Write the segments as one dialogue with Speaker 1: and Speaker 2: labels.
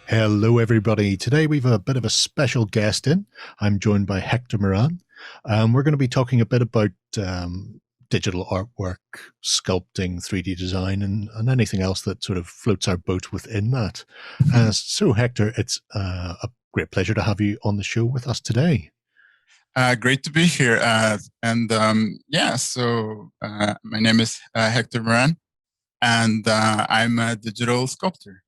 Speaker 1: Hello, everybody. Today we've a bit of a special guest in. I'm joined by Hector Moran. We're going to be talking a bit about digital artwork, sculpting, 3D design, and anything else that sort of floats our boat within that. So, Hector, it's a great pleasure to have you on the show with us today.
Speaker 2: Great to be here. My name is Hector Moran, and I'm a digital sculptor.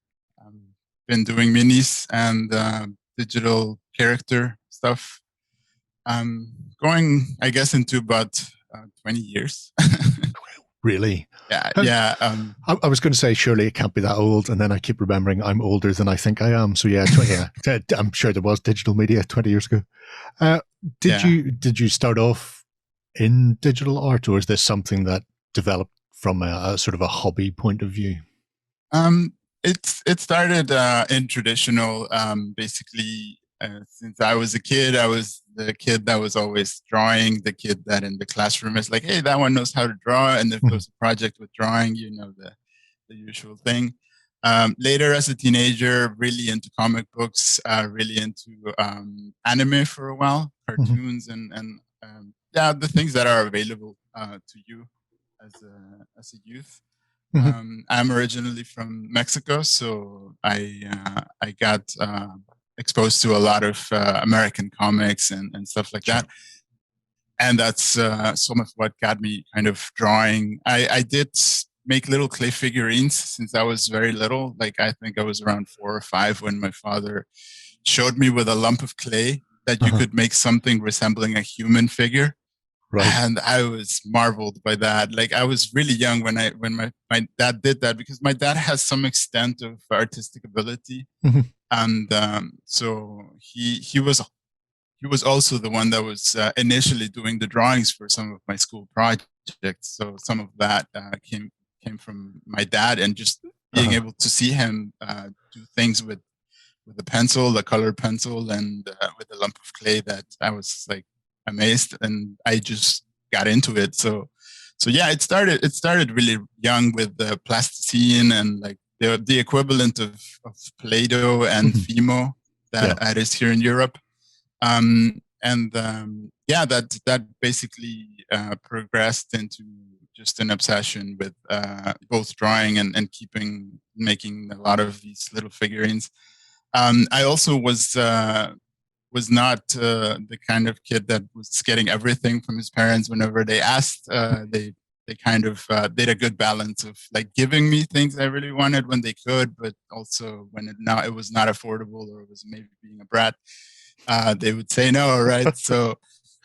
Speaker 2: I've been doing minis and digital character stuff. Going, I guess, into about 20 years.
Speaker 1: Really?
Speaker 2: Yeah.
Speaker 1: I was going to say, surely it can't be that old, and then I keep remembering I'm older than I think I am. So yeah, 20, yeah, I'm sure there was digital media 20 years ago. Did you start off in digital art, or is this something that developed from a sort of a hobby point of view?
Speaker 2: It started in traditional. Basically, since I was a kid, I was the kid that was always drawing. The kid that in the classroom is like, "Hey, that one knows how to draw." And if there's a project with drawing, the usual thing. Later, as a teenager, really into comic books, really into anime for a while, cartoons, and the things that are available to you as a youth. I'm originally from Mexico, so I got exposed to a lot of American comics and stuff like that. And that's some of what got me kind of drawing. I did make little clay figurines since I was very little. Like, I think I was around 4 or 5 when my father showed me with a lump of clay that you could make something resembling a human figure. Right. And I was marveled by that. Like, I was really young when my dad did that, because my dad has some extent of artistic ability. And so he was also the one that was initially doing the drawings for some of my school projects. So some of that came from my dad, and just being able to see him do things with the pencil, the colored pencil, and with a lump of clay, that I was like amazed, and I just got into it. So yeah, it started really young with the plasticine and like the equivalent of Play-Doh and Fimo that is here in Europe. That basically progressed into just an obsession with both drawing and making a lot of these little figurines. I also was not the kind of kid that was getting everything from his parents whenever they asked. They kind of did a good balance of like giving me things I really wanted when they could, but also when it was not affordable, or it was maybe being a brat, they would say no, right? So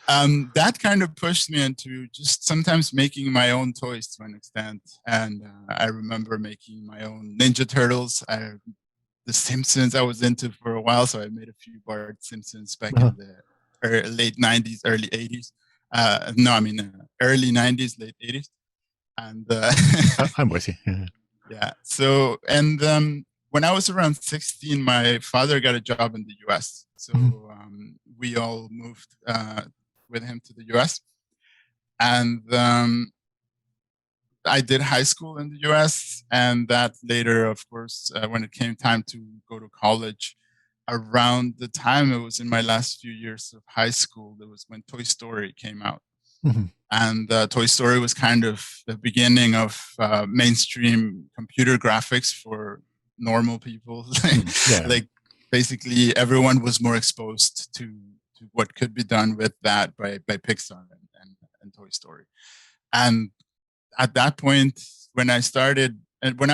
Speaker 2: that kind of pushed me into just sometimes making my own toys to an extent. And I remember making my own Ninja Turtles. The Simpsons I was into for a while, so I made a few Bart Simpsons back in the late 90s, early 80s. Early 90s, late 80s. And
Speaker 1: I'm with you.
Speaker 2: Yeah. So, and when I was around 16, my father got a job in the US. So we all moved with him to the US. And I did high school in the US, and that later, of course, when it came time to go to college, around the time it was in my last few years of high school, it was when Toy Story came out. And Toy Story was kind of the beginning of mainstream computer graphics for normal people. Like, basically, everyone was more exposed to what could be done with that by Pixar and Toy Story. And at that point, when I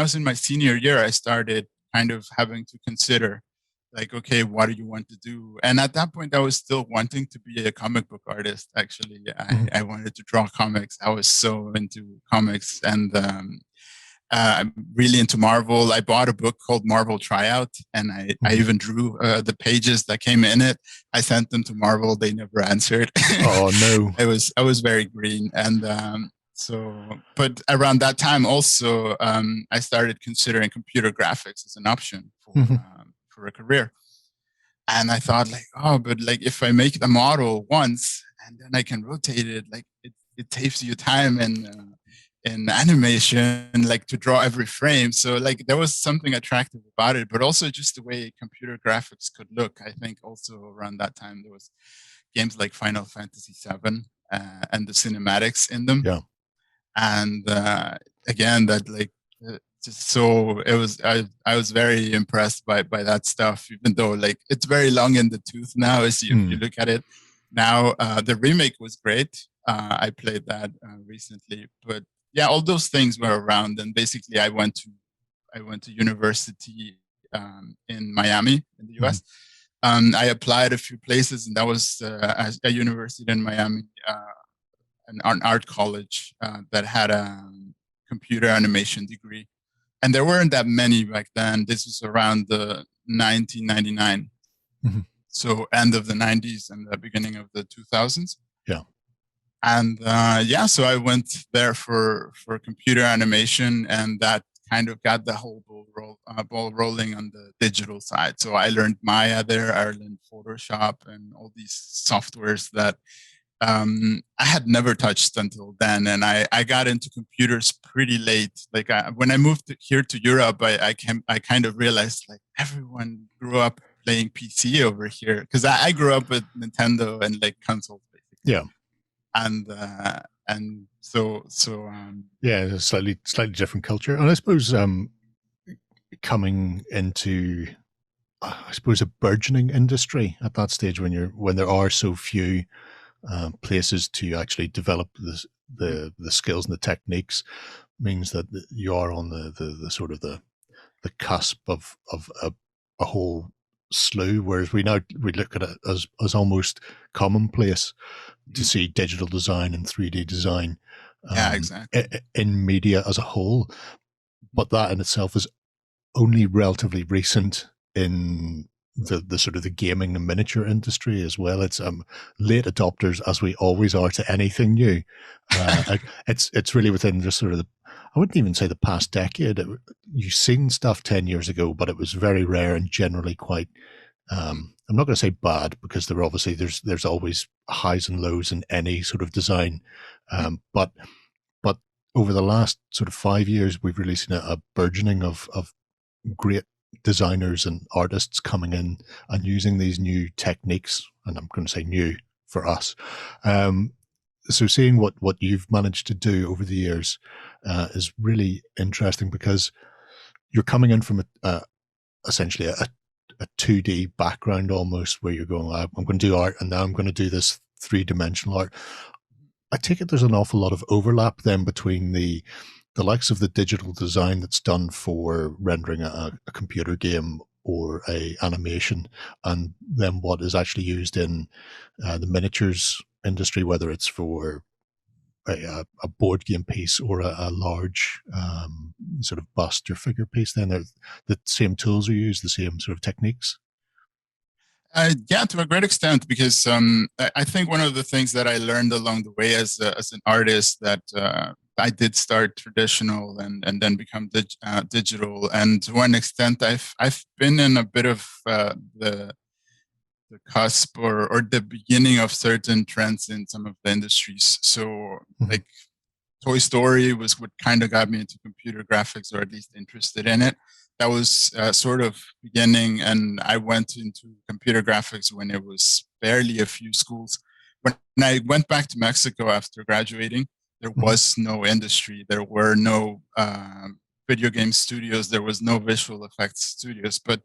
Speaker 2: was in my senior year, I started kind of having to consider, like, okay, what do you want to do? And at that point, I was still wanting to be a comic book artist. Actually, I wanted to draw comics. I was so into comics, and I'm really into Marvel. I bought a book called Marvel Tryout, and I even drew the pages that came in it. I sent them to Marvel. They never answered.
Speaker 1: Oh no!
Speaker 2: I was very green, and but around that time also, I started considering computer graphics as an option for a career. And I thought, like, oh, but like, if I make the model once and then I can rotate it, like it saves you time in animation, like to draw every frame. So like there was something attractive about it, but also just the way computer graphics could look. I think also around that time there was games like Final Fantasy VII and the cinematics in them.
Speaker 1: Yeah.
Speaker 2: And again, that like just so it was. I was very impressed by that stuff, even though like it's very long in the tooth now. As you, if you look at it now, the remake was great. I played that recently, but yeah, all those things were around. And basically, I went to university in Miami in the U.S. I applied a few places, and that was a university in Miami, an art college that had a computer animation degree. And there weren't that many back then. This was around the 1999. So end of the 90s and the beginning of the 2000s.
Speaker 1: Yeah.
Speaker 2: And so I went there for computer animation, and that kind of got the whole ball rolling on the digital side. So I learned Maya there, I learned Photoshop and all these softwares that I had never touched until then. And I got into computers pretty late. Like when I moved here to Europe, I kind of realized like everyone grew up playing PC over here, because I grew up with Nintendo and like consoles basically.
Speaker 1: Yeah.
Speaker 2: And so
Speaker 1: yeah, a slightly different culture. And I suppose coming into a burgeoning industry at that stage when there are so few places to actually develop the skills and the techniques, means that you are on the sort of the cusp of a whole slew. Whereas we look at it as almost commonplace to see digital design and 3D design
Speaker 2: exactly.
Speaker 1: in media as a whole. But that in itself is only relatively recent in the sort of the gaming and miniature industry as well. It's late adopters, as we always are to anything new. It's really within the sort of I wouldn't even say the past decade. You've seen stuff 10 years ago, but it was very rare and generally quite I'm not going to say bad, because there's always highs and lows in any sort of design, but over the last sort of 5 years, we've really seen a burgeoning of great designers and artists coming in and using these new techniques, and I'm going to say new for us. So seeing what you've managed to do over the years is really interesting, because you're coming in from essentially a 2D background almost, where you're going, I'm going to do art, and now I'm going to do this 3-dimensional art. I take it there's an awful lot of overlap then between the likes of the digital design that's done for rendering a computer game or a animation, and then what is actually used in the miniatures industry, whether it's for a board game piece or a large sort of bust or figure piece. Then the same tools are used, the same sort of techniques.
Speaker 2: Yeah, to a great extent, because I think one of the things that I learned along the way as an artist, that I did start traditional and then become digital, and to one extent I've been in a bit of the cusp or the beginning of certain trends in some of the industries. So like Toy Story was what kind of got me into computer graphics, or at least interested in it. That was sort of beginning, and I went into computer graphics when it was barely a few schools. When I went back to Mexico after graduating, there was no industry. There were no video game studios. There was no visual effects studios. But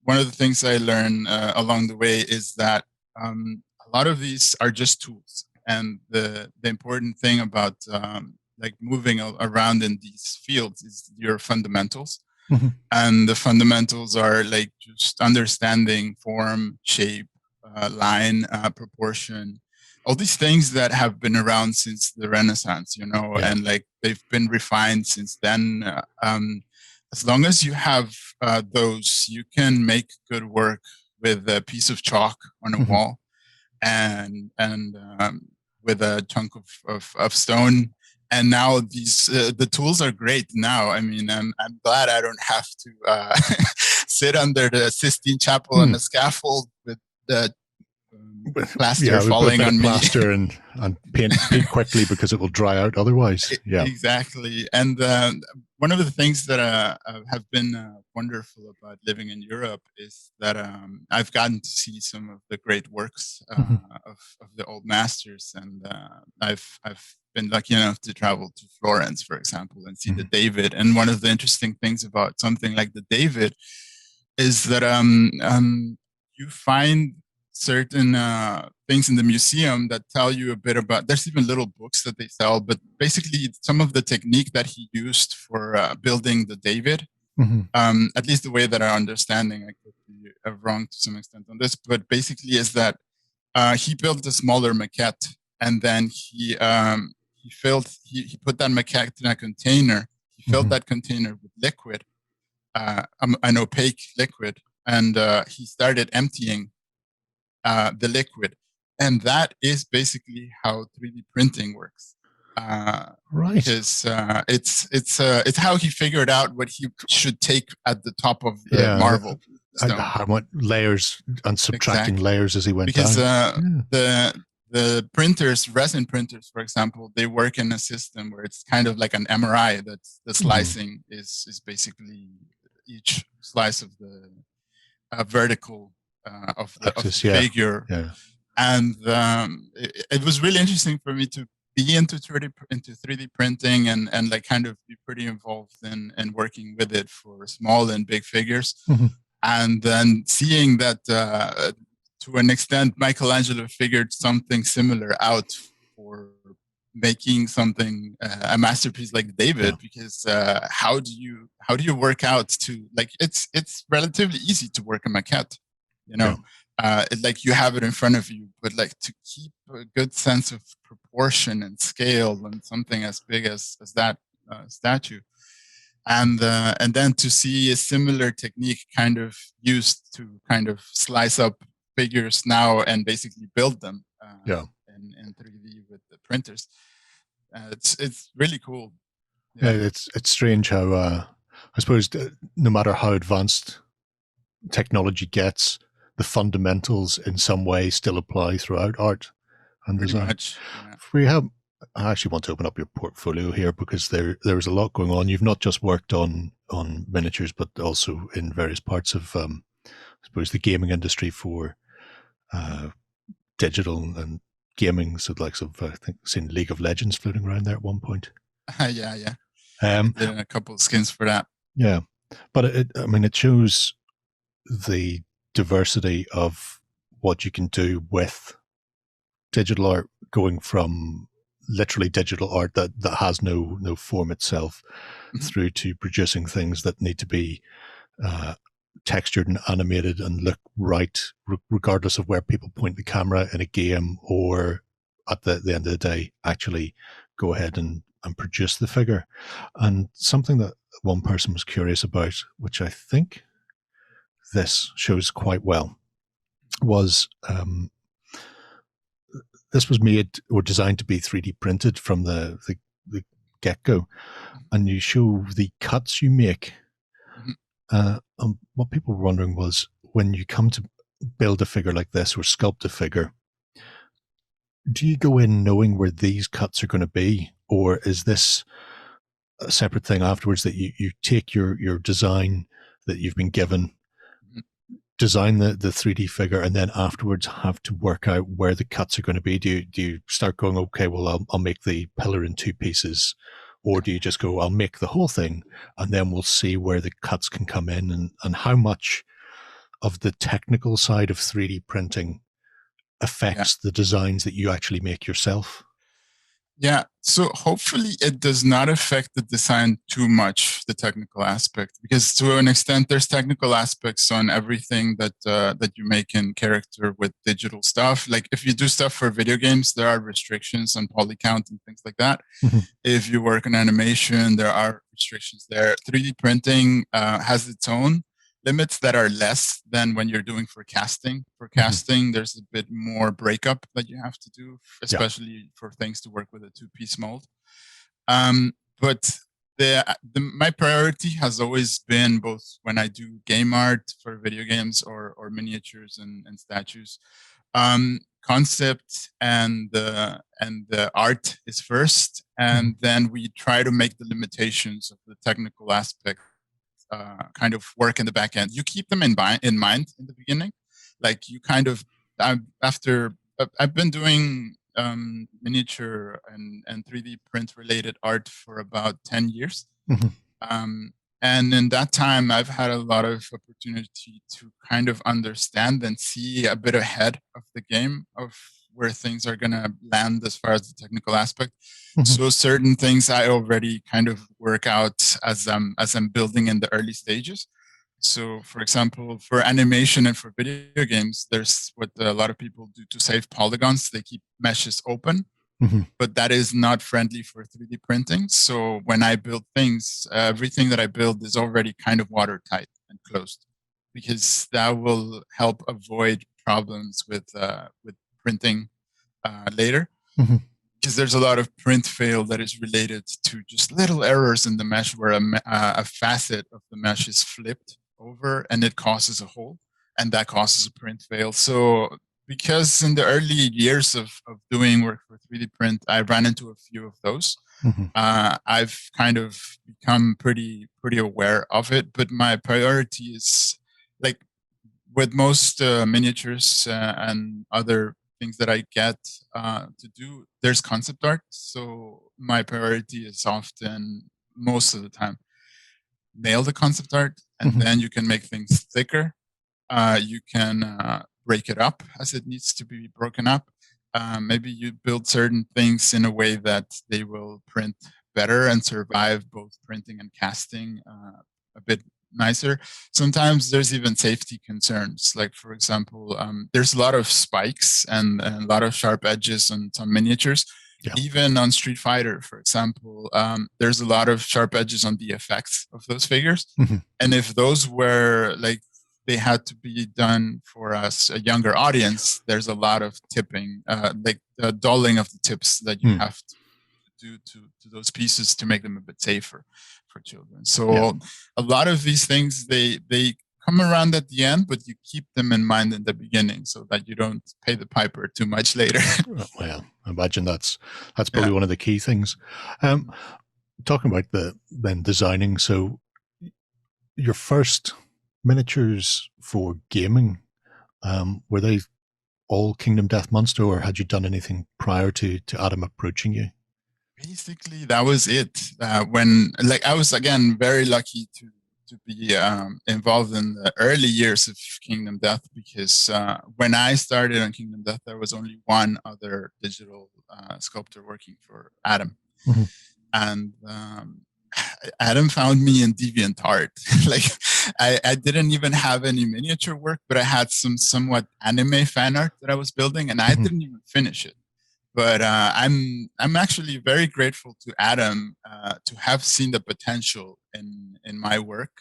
Speaker 2: one of the things I learned along the way is that a lot of these are just tools. And the important thing about like moving around in these fields is your fundamentals. And the fundamentals are like just understanding form, shape, line, proportion, all these things that have been around since the Renaissance, and like they've been refined since then. As long as you have those, you can make good work with a piece of chalk on a wall and with a chunk of stone. And now the tools are great now. I mean, I'm glad I don't have to sit under the Sistine Chapel on a scaffold with the plaster falling on me.
Speaker 1: Plaster and paint quickly because it will dry out otherwise. Yeah,
Speaker 2: exactly. And one of the things that have been wonderful about living in Europe is that I've gotten to see some of the great works of the old masters, and I've been lucky enough to travel to Florence, for example, and see the David. And one of the interesting things about something like the David is that you find certain things in the museum that tell you a bit about, there's even little books that they sell, but basically some of the technique that he used for building the David, at least the way that I'm understanding, I could be wrong to some extent on this, but basically is that he built a smaller maquette, and then he put that maquette in a container. He filled that container with liquid, an opaque liquid, and he started emptying the liquid, and that is basically how 3D printing works.
Speaker 1: Right.
Speaker 2: Because it's how he figured out what he should take at the top of the marble.
Speaker 1: How much layers and subtracting layers as he went
Speaker 2: because
Speaker 1: down.
Speaker 2: The printers, resin printers, for example, they work in a system where it's kind of like an MRI. That the slicing is basically each slice of the vertical of the figure.
Speaker 1: Yeah.
Speaker 2: And it was really interesting for me to be into 3D printing and like kind of be pretty involved in working with it for small and big figures. And then seeing that to an extent, Michelangelo figured something similar out for making something a masterpiece like David, because how do you work out to, like, it's relatively easy to work a maquette, you know. Like you have it in front of you, but like to keep a good sense of proportion and scale and something as big as that statue, and then to see a similar technique kind of used to kind of slice up figures now and basically build them in 3D with the printers. It's really cool.
Speaker 1: Yeah, it's strange how I suppose no matter how advanced technology gets, the fundamentals in some way still apply throughout art and design. I actually want to open up your portfolio here because there's a lot going on. You've not just worked on miniatures, but also in various parts of, I suppose, the gaming industry for digital and gaming. So, like, I think seen League of Legends floating around there at one point.
Speaker 2: Yeah. Did a couple of skins for that.
Speaker 1: Yeah, but it shows the diversity of what you can do with digital art, going from literally digital art that has no form itself through to producing things that need to be textured and animated and look right, regardless of where people point the camera in a game, or at the end of the day actually go ahead and produce the figure. And something that one person was curious about, which I think this shows quite well, was this was made or designed to be 3D printed from the get-go, and you show the cuts you make. What people were wondering was, when you come to build a figure like this or sculpt a figure, do you go in knowing where these cuts are going to be, or is this a separate thing afterwards that you take your design that you've been given, design the 3D figure, and then afterwards have to work out where the cuts are going to be? Do you start going, okay, well, I'll make the pillar in 2 pieces, or do you just go, I'll make the whole thing and then we'll see where the cuts can come in? And how much of the technical side of 3D printing affects the designs that you actually make yourself?
Speaker 2: Yeah, so hopefully it does not affect the design too much, the technical aspect, because to an extent there's technical aspects on everything that you make in character with digital stuff. Like if you do stuff for video games, there are restrictions on poly count and things like that. If you work on animation, there are restrictions there. 3D printing has its own limits that are less than when you're doing for casting. For casting, there's a bit more breakup that you have to do, especially for things to work with a 2-piece mold. But my priority has always been, both when I do game art for video games or miniatures and statues, Concept and the art is first, and then we try to make the limitations of the technical aspect kind of work in the back end. You keep them in mind in the beginning, like you kind of I've been doing miniature and 3D print related art for about 10 years. And in that time, I've had a lot of opportunity to kind of understand and see a bit ahead of the game of where things are going to land as far as the technical aspect. So certain things I already kind of work out as I'm building in the early stages. So, for example, for animation and for video games, there's what a lot of people do to save polygons. They keep meshes open. But that is not friendly for 3D printing. So when I build things, everything that I build is already kind of watertight and closed, because that will help avoid problems with printing later. Because there's a lot of print fail that is related to just little errors in the mesh where a facet of the mesh is flipped over and it causes a hole, and that causes a print fail. So because in the early years of doing work for 3D print, I ran into a few of those. I've kind of become pretty aware of it, but my priority is, like with most miniatures and other things that I get to do, there's concept art. So my priority is often, most of the time, nail the concept art, and then you can make things thicker. You can break it up as it needs to be broken up. Maybe you build certain things in a way that they will print better and survive both printing and casting a bit nicer. Sometimes there's even safety concerns. Like, for example, there's a lot of spikes and a lot of sharp edges on some miniatures. Yeah. Even on Street Fighter, for example, there's a lot of sharp edges on the effects of those figures. And if those were like, they had to be done for us, a younger audience, there's a lot of tipping, like the dulling of the tips that you have to do to those pieces to make them a bit safer for children. So a lot of these things, they come around at the end, but you keep them in mind in the beginning so that you don't pay the piper too much later.
Speaker 1: Well, I imagine that's probably one of the key things. Talking about then designing, so your first miniatures for gaming, were they all Kingdom Death Monster, or had you done anything prior to Adam approaching you?
Speaker 2: Basically, that was it. When, like, I was again very lucky to be involved in the early years of Kingdom Death, because when I started on Kingdom Death, there was only one other digital sculptor working for Adam, and Adam found me in DeviantArt. Like, I didn't even have any miniature work, but I had some somewhat anime fan art that I was building, and I didn't even finish it. But I'm actually very grateful to Adam to have seen the potential in my work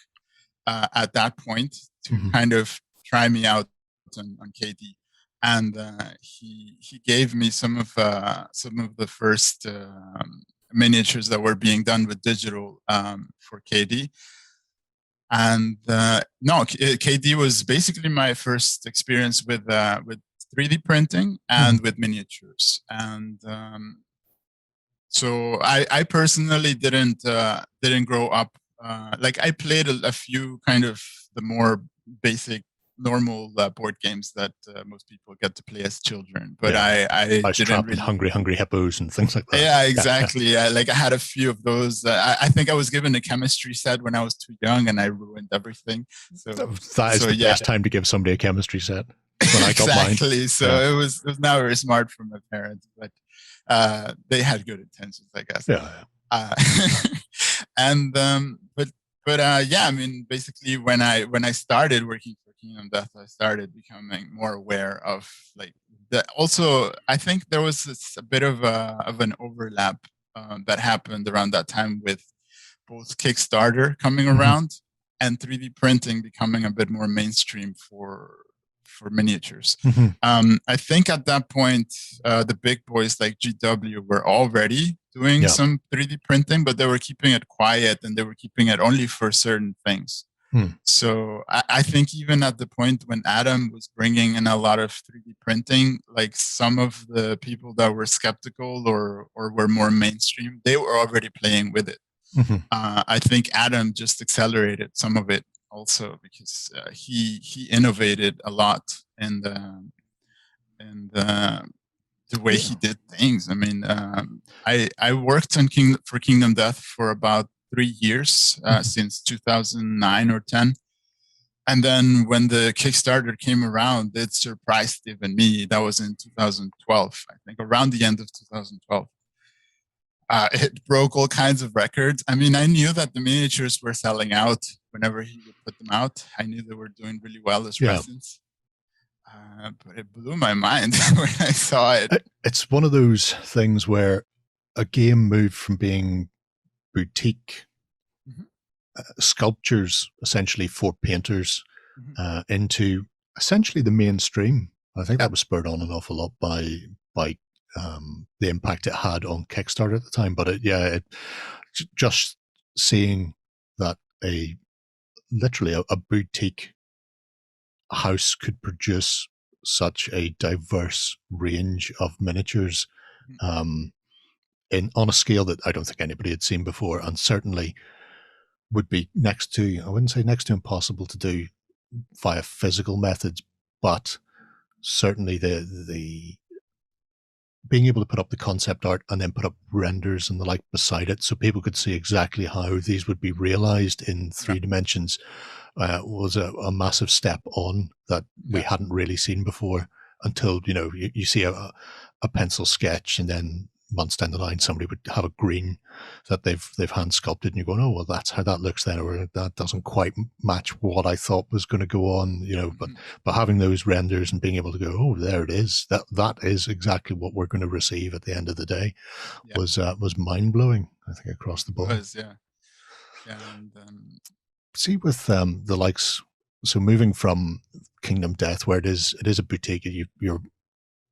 Speaker 2: at that point, to kind of try me out on KD, and he gave me some of the first miniatures that were being done with digital for KD. And KD was basically my first experience with 3D printing and with miniatures. And so I personally didn't grow up like, I played a few kind of the more basic normal board games that most people get to play as children, but I didn't really...
Speaker 1: Hungry Hippos and things like that.
Speaker 2: Yeah, exactly. I had a few of those. I think I was given a chemistry set when I was too young, and I ruined everything. So
Speaker 1: that is the best time to give somebody a chemistry set. When I got mine.
Speaker 2: Exactly. So it was not very smart from my parents, but they had good intentions, I guess. And I mean, basically, when I started working for Kingdom Death, I started becoming more aware of, like, also, I think there was a bit of an overlap that happened around that time with both Kickstarter coming around and 3D printing becoming a bit more mainstream for miniatures. I think at that point, the big boys like GW were already doing some 3D printing, but they were keeping it quiet, and they were keeping it only for certain things. So I think even at the point when Adam was bringing in a lot of 3D printing, like some of the people that were skeptical or were more mainstream, they were already playing with it. I think Adam just accelerated some of it also because he innovated a lot in the way he did things. I mean, I worked on for Kingdom Death for about 3 years, since 2009 or 10. And then when the Kickstarter came around, it surprised even me. That was in 2012, I think, around the end of 2012. It broke all kinds of records. I mean, I knew that the miniatures were selling out whenever he would put them out. I knew they were doing really well as resins. But it blew my mind when I saw it.
Speaker 1: It's one of those things where a game moved from being boutique sculptures, essentially for painters, into essentially the mainstream. I think that was spurred on an awful lot by the impact it had on Kickstarter at the time. But just seeing that literally a boutique house could produce such a diverse range of miniatures on a scale that I don't think anybody had seen before, and certainly would be I wouldn't say next to impossible to do via physical methods, but certainly the being able to put up the concept art and then put up renders and the like beside it so people could see exactly how these would be realized in 3 dimensions was a massive step on that we hadn't really seen before until, you see a pencil sketch, and then months down the line somebody would have a green that they've hand sculpted, and you're going, oh well, that's how that looks then, or that doesn't quite match what I thought was going to go on, but having those renders and being able to go, oh, there it is, that is exactly what we're going to receive at the end of the day, was mind-blowing, I think, across the board.
Speaker 2: It was, and
Speaker 1: see, with the likes, so moving from Kingdom Death, where it is a boutique, you're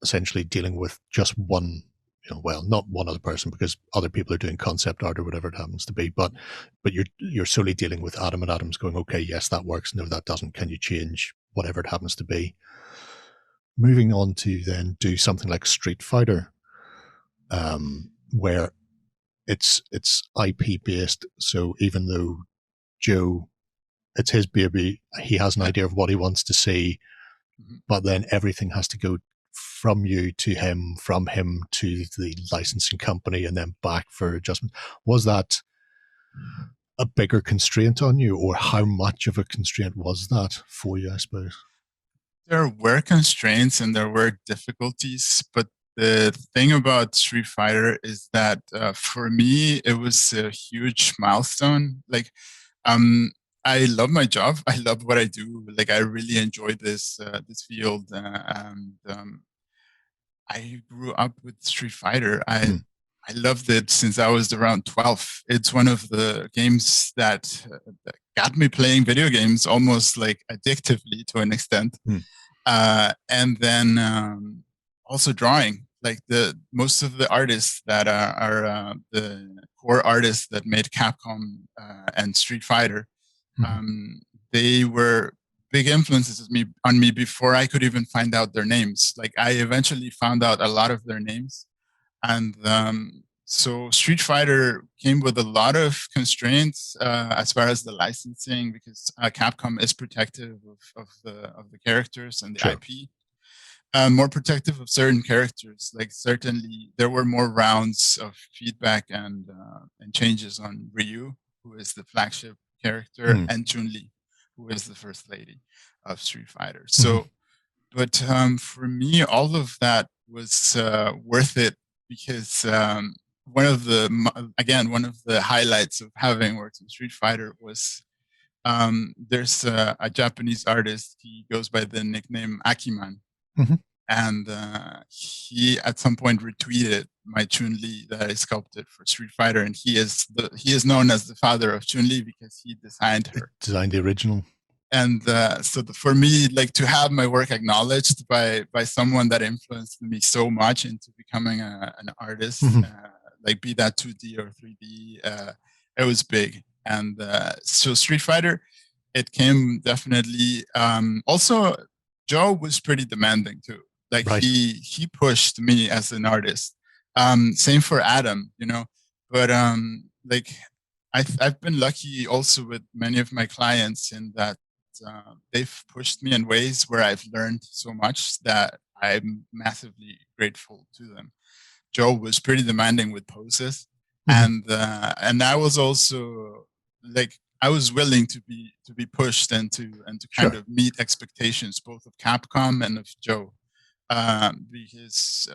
Speaker 1: essentially dealing with just one, well, not one other person, because other people are doing concept art or whatever it happens to be, but you're solely dealing with Adam, and Adam's going, okay, yes, that works, no, that doesn't, can you change whatever it happens to be? Moving on to then do something like Street Fighter, where it's IP based, so even though Joe, it's his baby, he has an idea of what he wants to see, but then everything has to go from you to him, from him to the licensing company, and then back for adjustment. Was that a bigger constraint on you, or how much of a constraint was that for you, I suppose?
Speaker 2: There were constraints and there were difficulties, but the thing about Street Fighter is that for me, it was a huge milestone. Like, I love my job. I love what I do. Like, I really enjoy this field, and I grew up with Street Fighter. I loved it since I was around 12. It's one of the games that got me playing video games almost like addictively to an extent. And then also drawing. Like most of the artists that are the core artists that made Capcom and Street Fighter, they were big influences on me before I could even find out their names. Like, I eventually found out a lot of their names, and so Street Fighter came with a lot of constraints as far as the licensing, because Capcom is protective of the characters and the IP. More protective of certain characters. Like, certainly there were more rounds of feedback and changes on Ryu, who is the flagship character, and Chun-Li, who is the first lady of Street Fighter. So, but for me, all of that was worth it, because one of the highlights of having worked in Street Fighter was there's a Japanese artist. He goes by the nickname Akiman. And he at some point retweeted my Chun-Li that I sculpted for Street Fighter, and he is known as the father of Chun-Li because he designed her.
Speaker 1: Designed the original.
Speaker 2: And for me, like, to have my work acknowledged by someone that influenced me so much into becoming an artist, like, be that 2D or 3D, it was big. And so Street Fighter, it came definitely. Also, Joe was pretty demanding too. Like
Speaker 1: Right.
Speaker 2: he pushed me as an artist. Same for Adam, But like I've been lucky also with many of my clients in that they've pushed me in ways where I've learned so much that I'm massively grateful to them. Joe was pretty demanding with poses, and I was also like I was willing to be pushed and to kind
Speaker 1: Sure.
Speaker 2: of meet expectations both of Capcom and of Joe, because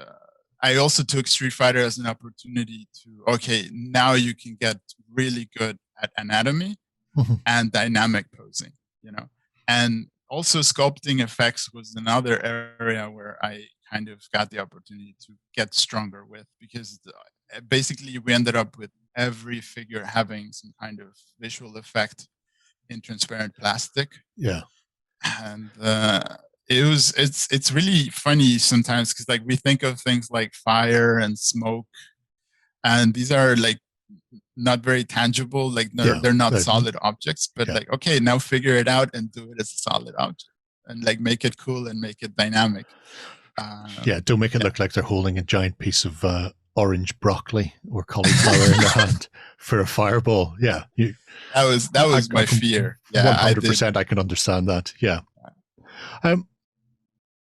Speaker 2: I also took Street Fighter as an opportunity to now you can get really good at anatomy and dynamic posing, and also sculpting effects was another area where I kind of got the opportunity to get stronger with, because basically we ended up with every figure having some kind of visual effect in transparent plastic.
Speaker 1: Yeah.
Speaker 2: And it's really funny sometimes because like we think of things like fire and smoke, and these are like not very tangible, like they're not solid objects, but like now figure it out and do it as a solid object and like make it cool and make it dynamic.
Speaker 1: Don't make it look like they're holding a giant piece of orange broccoli or cauliflower in their hand for a fireball. Yeah,
Speaker 2: that was my fear. Yeah,
Speaker 1: 100%. I can understand that. Yeah.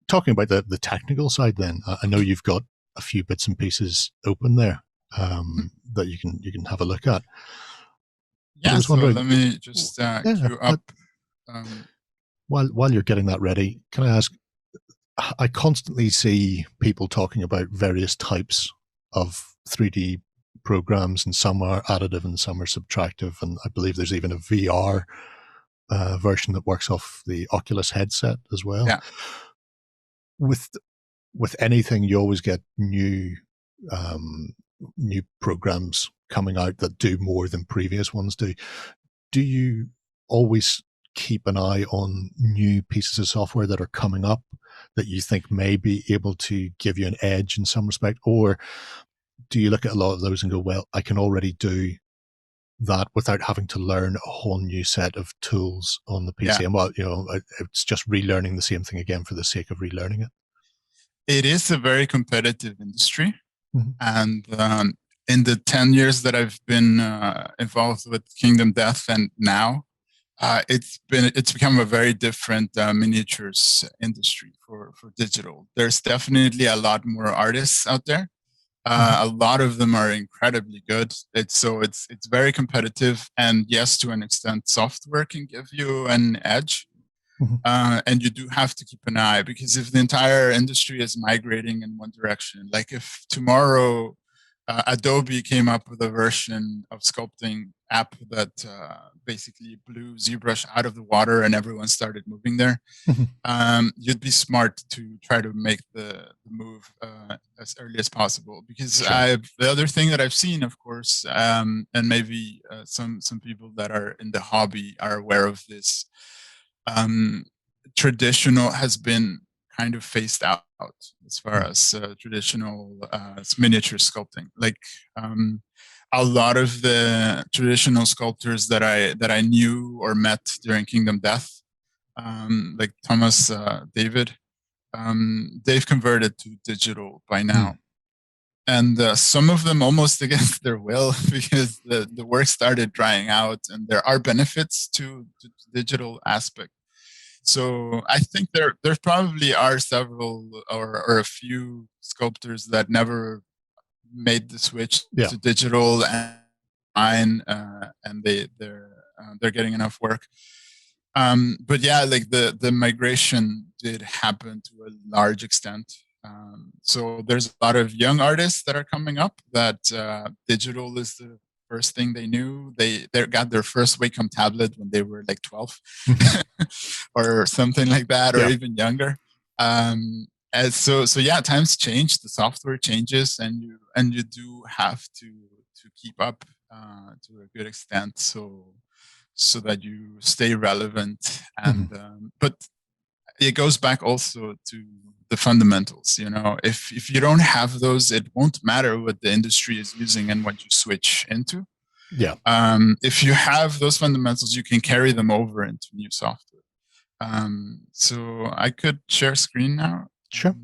Speaker 1: Talking about the technical side, then I know you've got a few bits and pieces open there that you can have a look at.
Speaker 2: Yeah, so let me just queue up.
Speaker 1: While you're getting that ready, can I ask? I constantly see people talking about various types of 3D programs, and some are additive and some are subtractive, and I believe there's even a VR version that works off the Oculus headset as well.
Speaker 2: Yeah.
Speaker 1: With anything, you always get new programs coming out that do more than previous ones do. Do you always keep an eye on new pieces of software that are coming up that you think may be able to give you an edge in some respect? Or do you look at a lot of those and go, well, I can already do that without having to learn a whole new set of tools on the PC? And it's just relearning the same thing again for the sake of relearning it.
Speaker 2: It is a very competitive industry. And in the 10 years that I've been involved with Kingdom Death and now, it's become a very different miniatures industry for digital. There's definitely a lot more artists out there. A lot of them are incredibly good. It's very competitive, and yes, to an extent, software can give you an edge. And you do have to keep an eye, because if the entire industry is migrating in one direction, like if tomorrow Adobe came up with a version of sculpting app that basically blew ZBrush out of the water and everyone started moving there, you'd be smart to try to make the move as early as possible. Because the other thing that I've seen, of course, and maybe some people that are in the hobby are aware of this, traditional has been kind of phased out as far as traditional miniature sculpting. Like a lot of the traditional sculptors that I knew or met during Kingdom Death, like Thomas, David, they've converted to digital by now. And some of them almost against their will, because the work started drying out, and there are benefits to the digital aspect. So I think there probably are several or a few sculptors that never made the switch to digital and they're getting enough work. But yeah, like the migration did happen to a large extent. So there's a lot of young artists that are coming up that digital is the first thing they knew. They got their first Wacom tablet when they were like 12 or something like that, or even younger. And so yeah, times change, the software changes, and you do have to keep up to a good extent, so that you stay relevant. And but it goes back also to the fundamentals. If you don't have those, it won't matter what the industry is using and what you switch into.
Speaker 1: Yeah.
Speaker 2: If you have those fundamentals, you can carry them over into new software. So I could share screen now.
Speaker 1: Sure.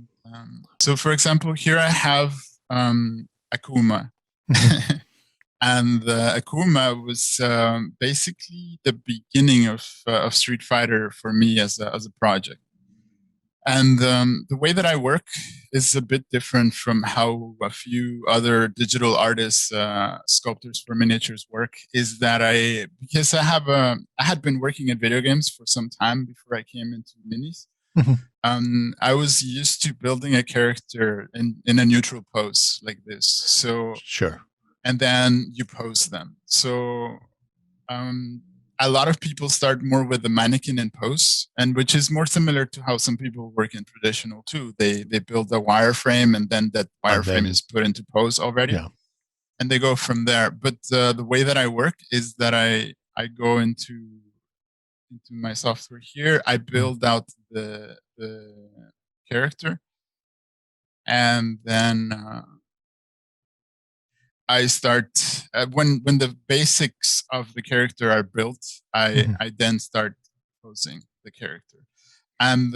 Speaker 2: So for example, here I have Akuma. And Akuma was basically the beginning of Street Fighter for me as a project. And the way that I work is a bit different from how a few other digital artists, sculptors for miniatures work. Is that because I had been working in video games for some time before I came into minis. I was used to building a character in a neutral pose like this. So
Speaker 1: sure.
Speaker 2: And then you pose them. So a lot of people start more with the mannequin in pose, and which is more similar to how some people work in traditional too. They build a wireframe, and then that wireframe is put into pose already, and they go from there. But the way that I work is that I go into my software here. I build out the character, and then I start when the basics of the character are built. I then start posing the character, and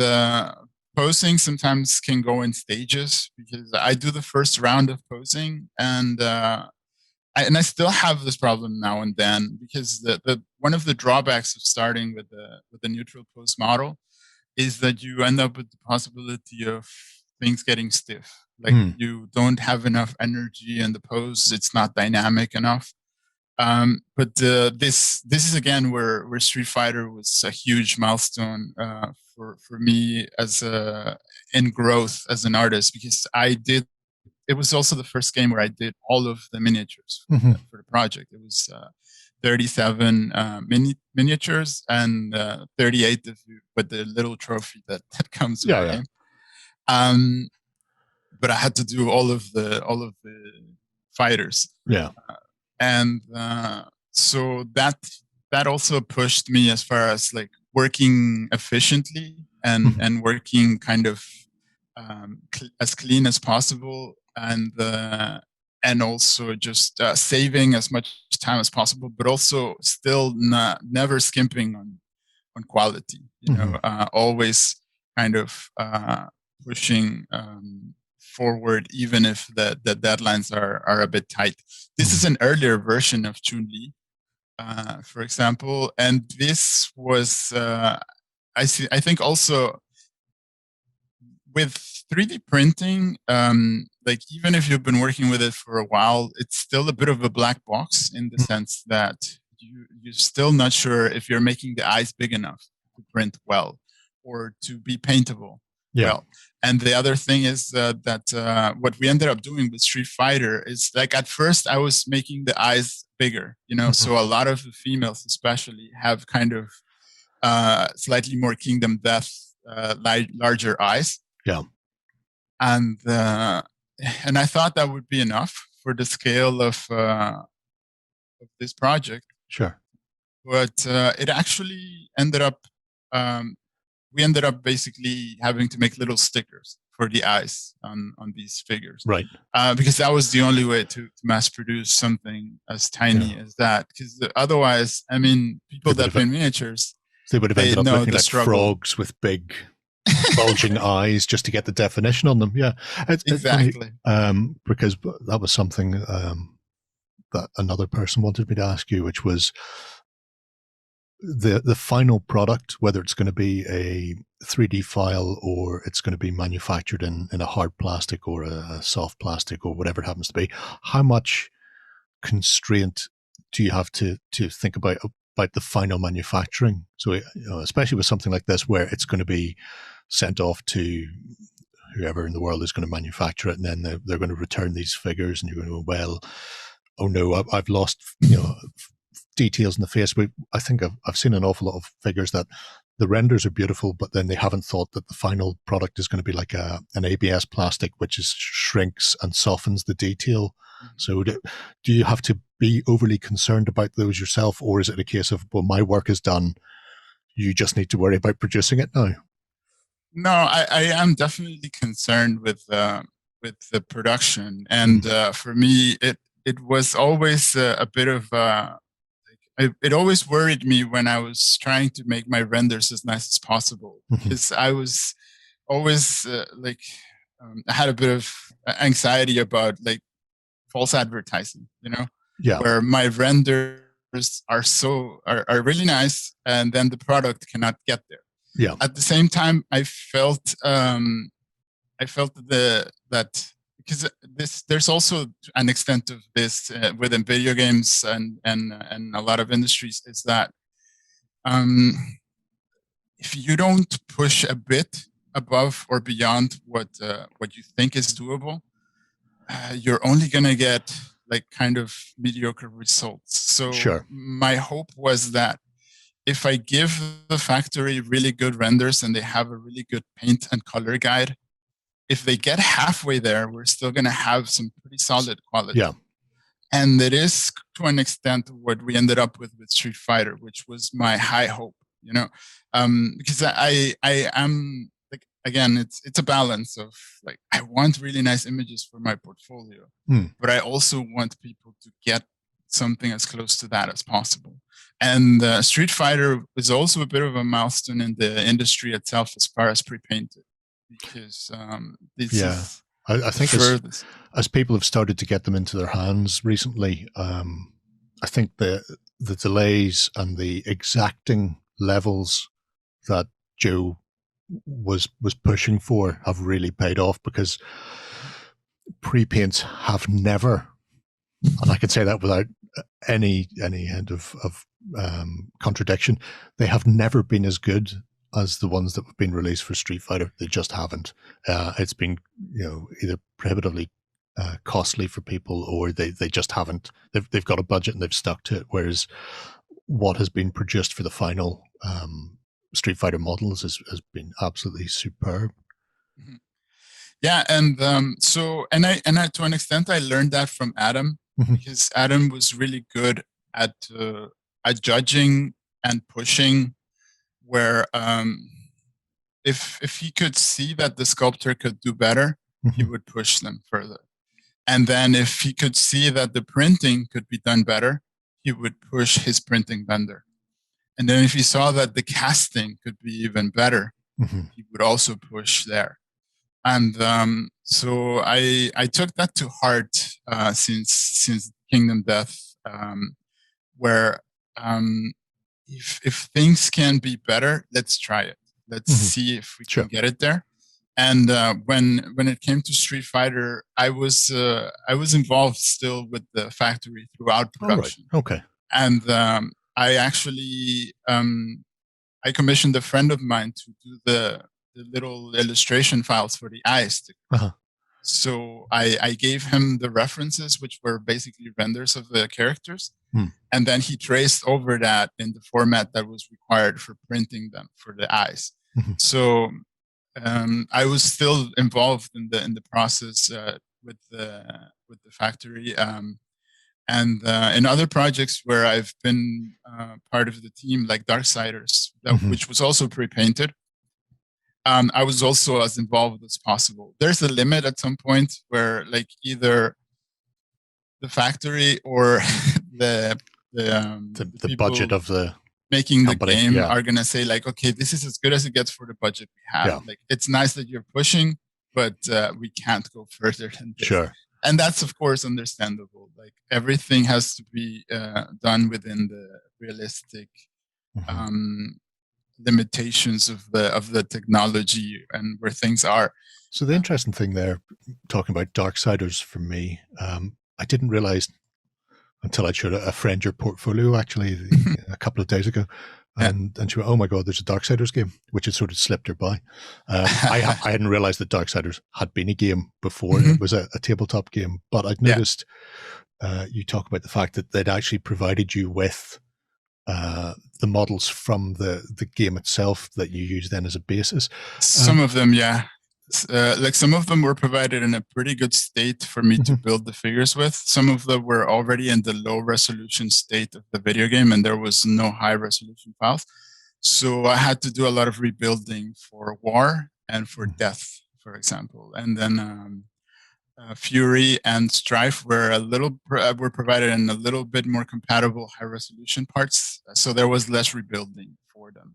Speaker 2: posing sometimes can go in stages because I do the first round of posing, and I still have this problem now and then because the one of the drawbacks of starting with the neutral pose model is that you end up with the possibility of things getting stiff. Like you don't have enough energy in the pose. It's not dynamic enough. But this is again where Street Fighter was a huge milestone for me as in growth as an artist, because it was also the first game where I did all of the miniatures for the project. It was 37 miniatures and 38 with the little trophy that comes with the game. But I had to do all of the fighters. And so that also pushed me as far as like working efficiently and working kind of as clean as possible, and also just saving as much time as possible, but also still never skimping on quality. You know, always kind of pushing forward, even if the deadlines are a bit tight. This is an earlier version of Chun-Li, for example, and this was I think also with 3D printing, like even if you've been working with it for a while, it's still a bit of a black box in the sense that you're still not sure if you're making the eyes big enough to print well or to be paintable well. And the other thing is that what we ended up doing with Street Fighter is, like, at first I was making the eyes bigger, you know, so a lot of the females especially have kind of slightly more Kingdom Death, larger eyes. And I thought that would be enough for the scale of this project. But it actually ended up, we ended up basically having to make little stickers for the eyes on these figures. Because that was the only way to mass produce something as tiny as that. Because otherwise, I mean, people that play miniatures,
Speaker 1: they would have ended up looking like frogs with big bulging eyes just to get the definition on them. It's funny, because that was something that another person wanted me to ask you, which was the final product, whether it's going to be a 3D file or it's going to be manufactured in a hard plastic or a soft plastic or whatever it happens to be. How much constraint do you have to think about the final manufacturing? So, you know, especially with something like this where it's going to be sent off to whoever in the world is going to manufacture it, and then they're going to return these figures, and you're going to go, well, oh no, I've lost, you know, details in the face. I think I've seen an awful lot of figures that the renders are beautiful, but then they haven't thought that the final product is going to be like an ABS plastic, which shrinks and softens the detail. So do you have to be overly concerned about those yourself, or is it a case of, well, my work is done, you just need to worry about producing it now?
Speaker 2: No, I am definitely concerned with the production, and for me, it was always a bit of it always worried me when I was trying to make my renders as nice as possible, because I was always I had a bit of anxiety about like false advertising,
Speaker 1: Yeah.
Speaker 2: where my renders are really nice, and then the product cannot get there.
Speaker 1: Yeah.
Speaker 2: At the same time, I felt that because there's also an extent of this within video games and a lot of industries, is that if you don't push a bit above or beyond what you think is doable, you're only going to get like kind of mediocre results. So
Speaker 1: Sure.
Speaker 2: my hope was that if I give the factory really good renders and they have a really good paint and color guide, if they get halfway there, we're still going to have some pretty solid quality.
Speaker 1: Yeah.
Speaker 2: And it is to an extent what we ended up with Street Fighter, which was my high hope, because I am like, again, it's a balance of like, I want really nice images for my portfolio, but I also want people to get something as close to that as possible. And Street Fighter is also a bit of a milestone in the industry itself as far as pre-painted, because
Speaker 1: I think as people have started to get them into their hands recently, I think the delays and the exacting levels that Joe was pushing for have really paid off, because pre-paints have never, and I can say that without any hint of contradiction, they have never been as good as the ones that have been released for Street Fighter. They just haven't. It's been, either prohibitively costly for people, or they just haven't. They've got a budget and they've stuck to it. Whereas what has been produced for the final Street Fighter models has been absolutely superb.
Speaker 2: Yeah, and so I to an extent I learned that from Adam, because Adam was really good at judging and pushing, where if he could see that the sculptor could do better, he would push them further. And then if he could see that the printing could be done better, he would push his printing vendor. And then if he saw that the casting could be even better, he would also push there. And so I took that to heart since Kingdom Death, where if things can be better, let's try it. Let's see if we can get it there. And when it came to Street Fighter, I was involved still with the factory throughout production.
Speaker 1: Oh, right. Okay.
Speaker 2: And I actually I commissioned a friend of mine to do the little illustration files for the eyes. So I gave him the references, which were basically renders of the characters. And then he traced over that in the format that was required for printing them for the eyes. So I was still involved in the process with the factory, and in other projects where I've been part of the team, like Darksiders, which was also pre-painted. I was also as involved as possible. There's a limit at some point where, like, either the factory or the
Speaker 1: budget of the
Speaker 2: making
Speaker 1: company,
Speaker 2: the game are gonna say, like, okay, this is as good as it gets for the budget we have. Like, it's nice that you're pushing, but we can't go further than this.
Speaker 1: Sure.
Speaker 2: And that's, of course, understandable. Like, everything has to be done within the realistic limitations of the technology and where things are.
Speaker 1: So the interesting thing there, talking about Darksiders, for me, I didn't realize until I showed a friend your portfolio actually a couple of days ago, and she went, "Oh my God, there's a Darksiders game," which had sort of slipped her by. I hadn't realized that Darksiders had been a game before. It was a tabletop game, but I'd noticed you talk about the fact that they'd actually provided you with the models from the game itself that you use then as a basis.
Speaker 2: Some of them, like some of them were provided in a pretty good state for me to build the figures with. Some of them were already in the low resolution state of the video game, and there was no high resolution files. So I had to do a lot of rebuilding for War and for Death, for example. And then Fury and Strife were provided in a little bit more compatible high resolution parts, so there was less rebuilding for them.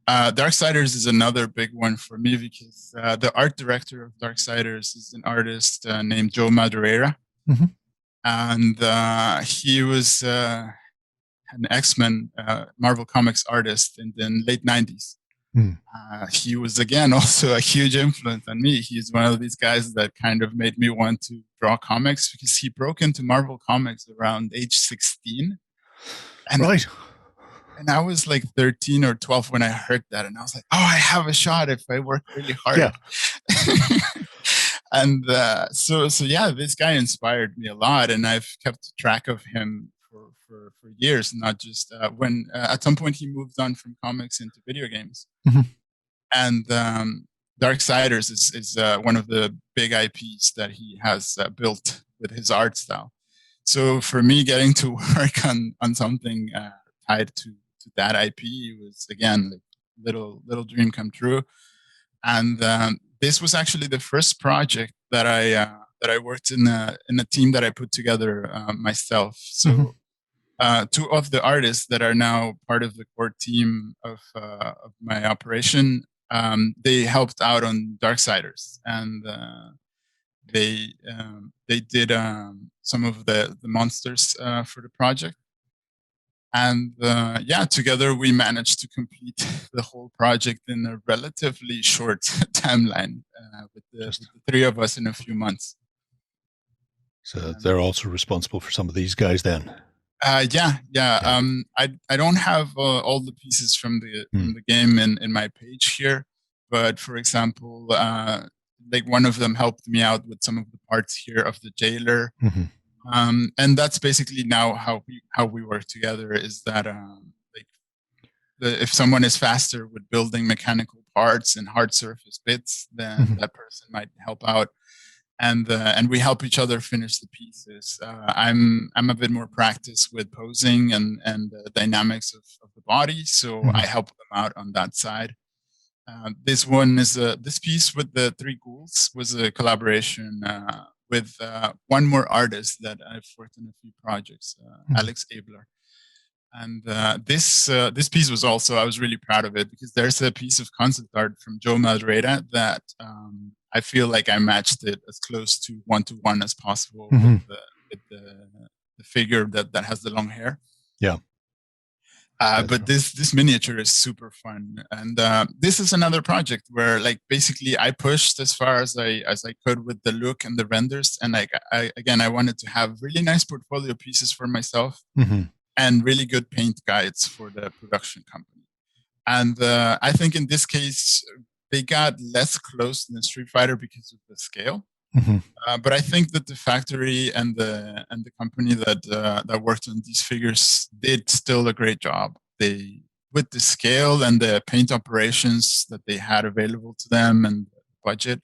Speaker 2: Darksiders is another big one for me because the art director of Darksiders is an artist named Joe Madureira,
Speaker 1: Mm-hmm.
Speaker 2: and he was an X-Men Marvel Comics artist in the late 90s.
Speaker 1: Mm.
Speaker 2: He was, again, also a huge influence on me. He's one of these guys that kind of made me want to draw comics because he broke into Marvel Comics around age 16. And,
Speaker 1: right.
Speaker 2: And I was like 13 or 12 when I heard that. And I was like, oh, I have a shot if I work really hard.
Speaker 1: Yeah.
Speaker 2: And so yeah, this guy inspired me a lot. And I've kept track of him for years, not just when at some point he moved on from comics into video games.
Speaker 1: Mm-hmm.
Speaker 2: And Darksiders is one of the big IPs that he has built with his art style. So for me, getting to work on something tied to that IP was, again, like little dream come true. And this was actually the first project that I worked in a team that I put together myself. So. Mm-hmm. Two of the artists that are now part of the core team of my operation, they helped out on Darksiders, and they did some of the monsters for the project. And yeah, together we managed to complete the whole project in a relatively short timeline with the three of us in a few months.
Speaker 1: So they're also responsible for some of these guys then?
Speaker 2: Yeah. I don't have all the pieces from the game in my page here, but for example, like one of them helped me out with some of the parts here of the jailer, and that's basically now how we work together. Is that if someone is faster with building mechanical parts and hard surface bits, then that person might help out. And we help each other finish the pieces. I'm a bit more practiced with posing and the dynamics of the body, so I help them out on that side. This one is this piece with the three ghouls was a collaboration with one more artist that I've worked on a few projects, Alex Abler. And this piece was also, I was really proud of it because there's a piece of concept art from Joe Madureira that I feel like I matched it as close to 1-to-1 as possible with the figure that has the long hair.
Speaker 1: Yeah.
Speaker 2: But this miniature is super fun, and this is another project where, like, basically I pushed as far as I could with the look and the renders, and like I wanted to have really nice portfolio pieces for myself. And really good paint guides for the production company. And I think in this case, they got less close than Street Fighter because of the scale. But I think that the factory and the company that worked on these figures did still a great job. They, with the scale and the paint operations that they had available to them and the budget,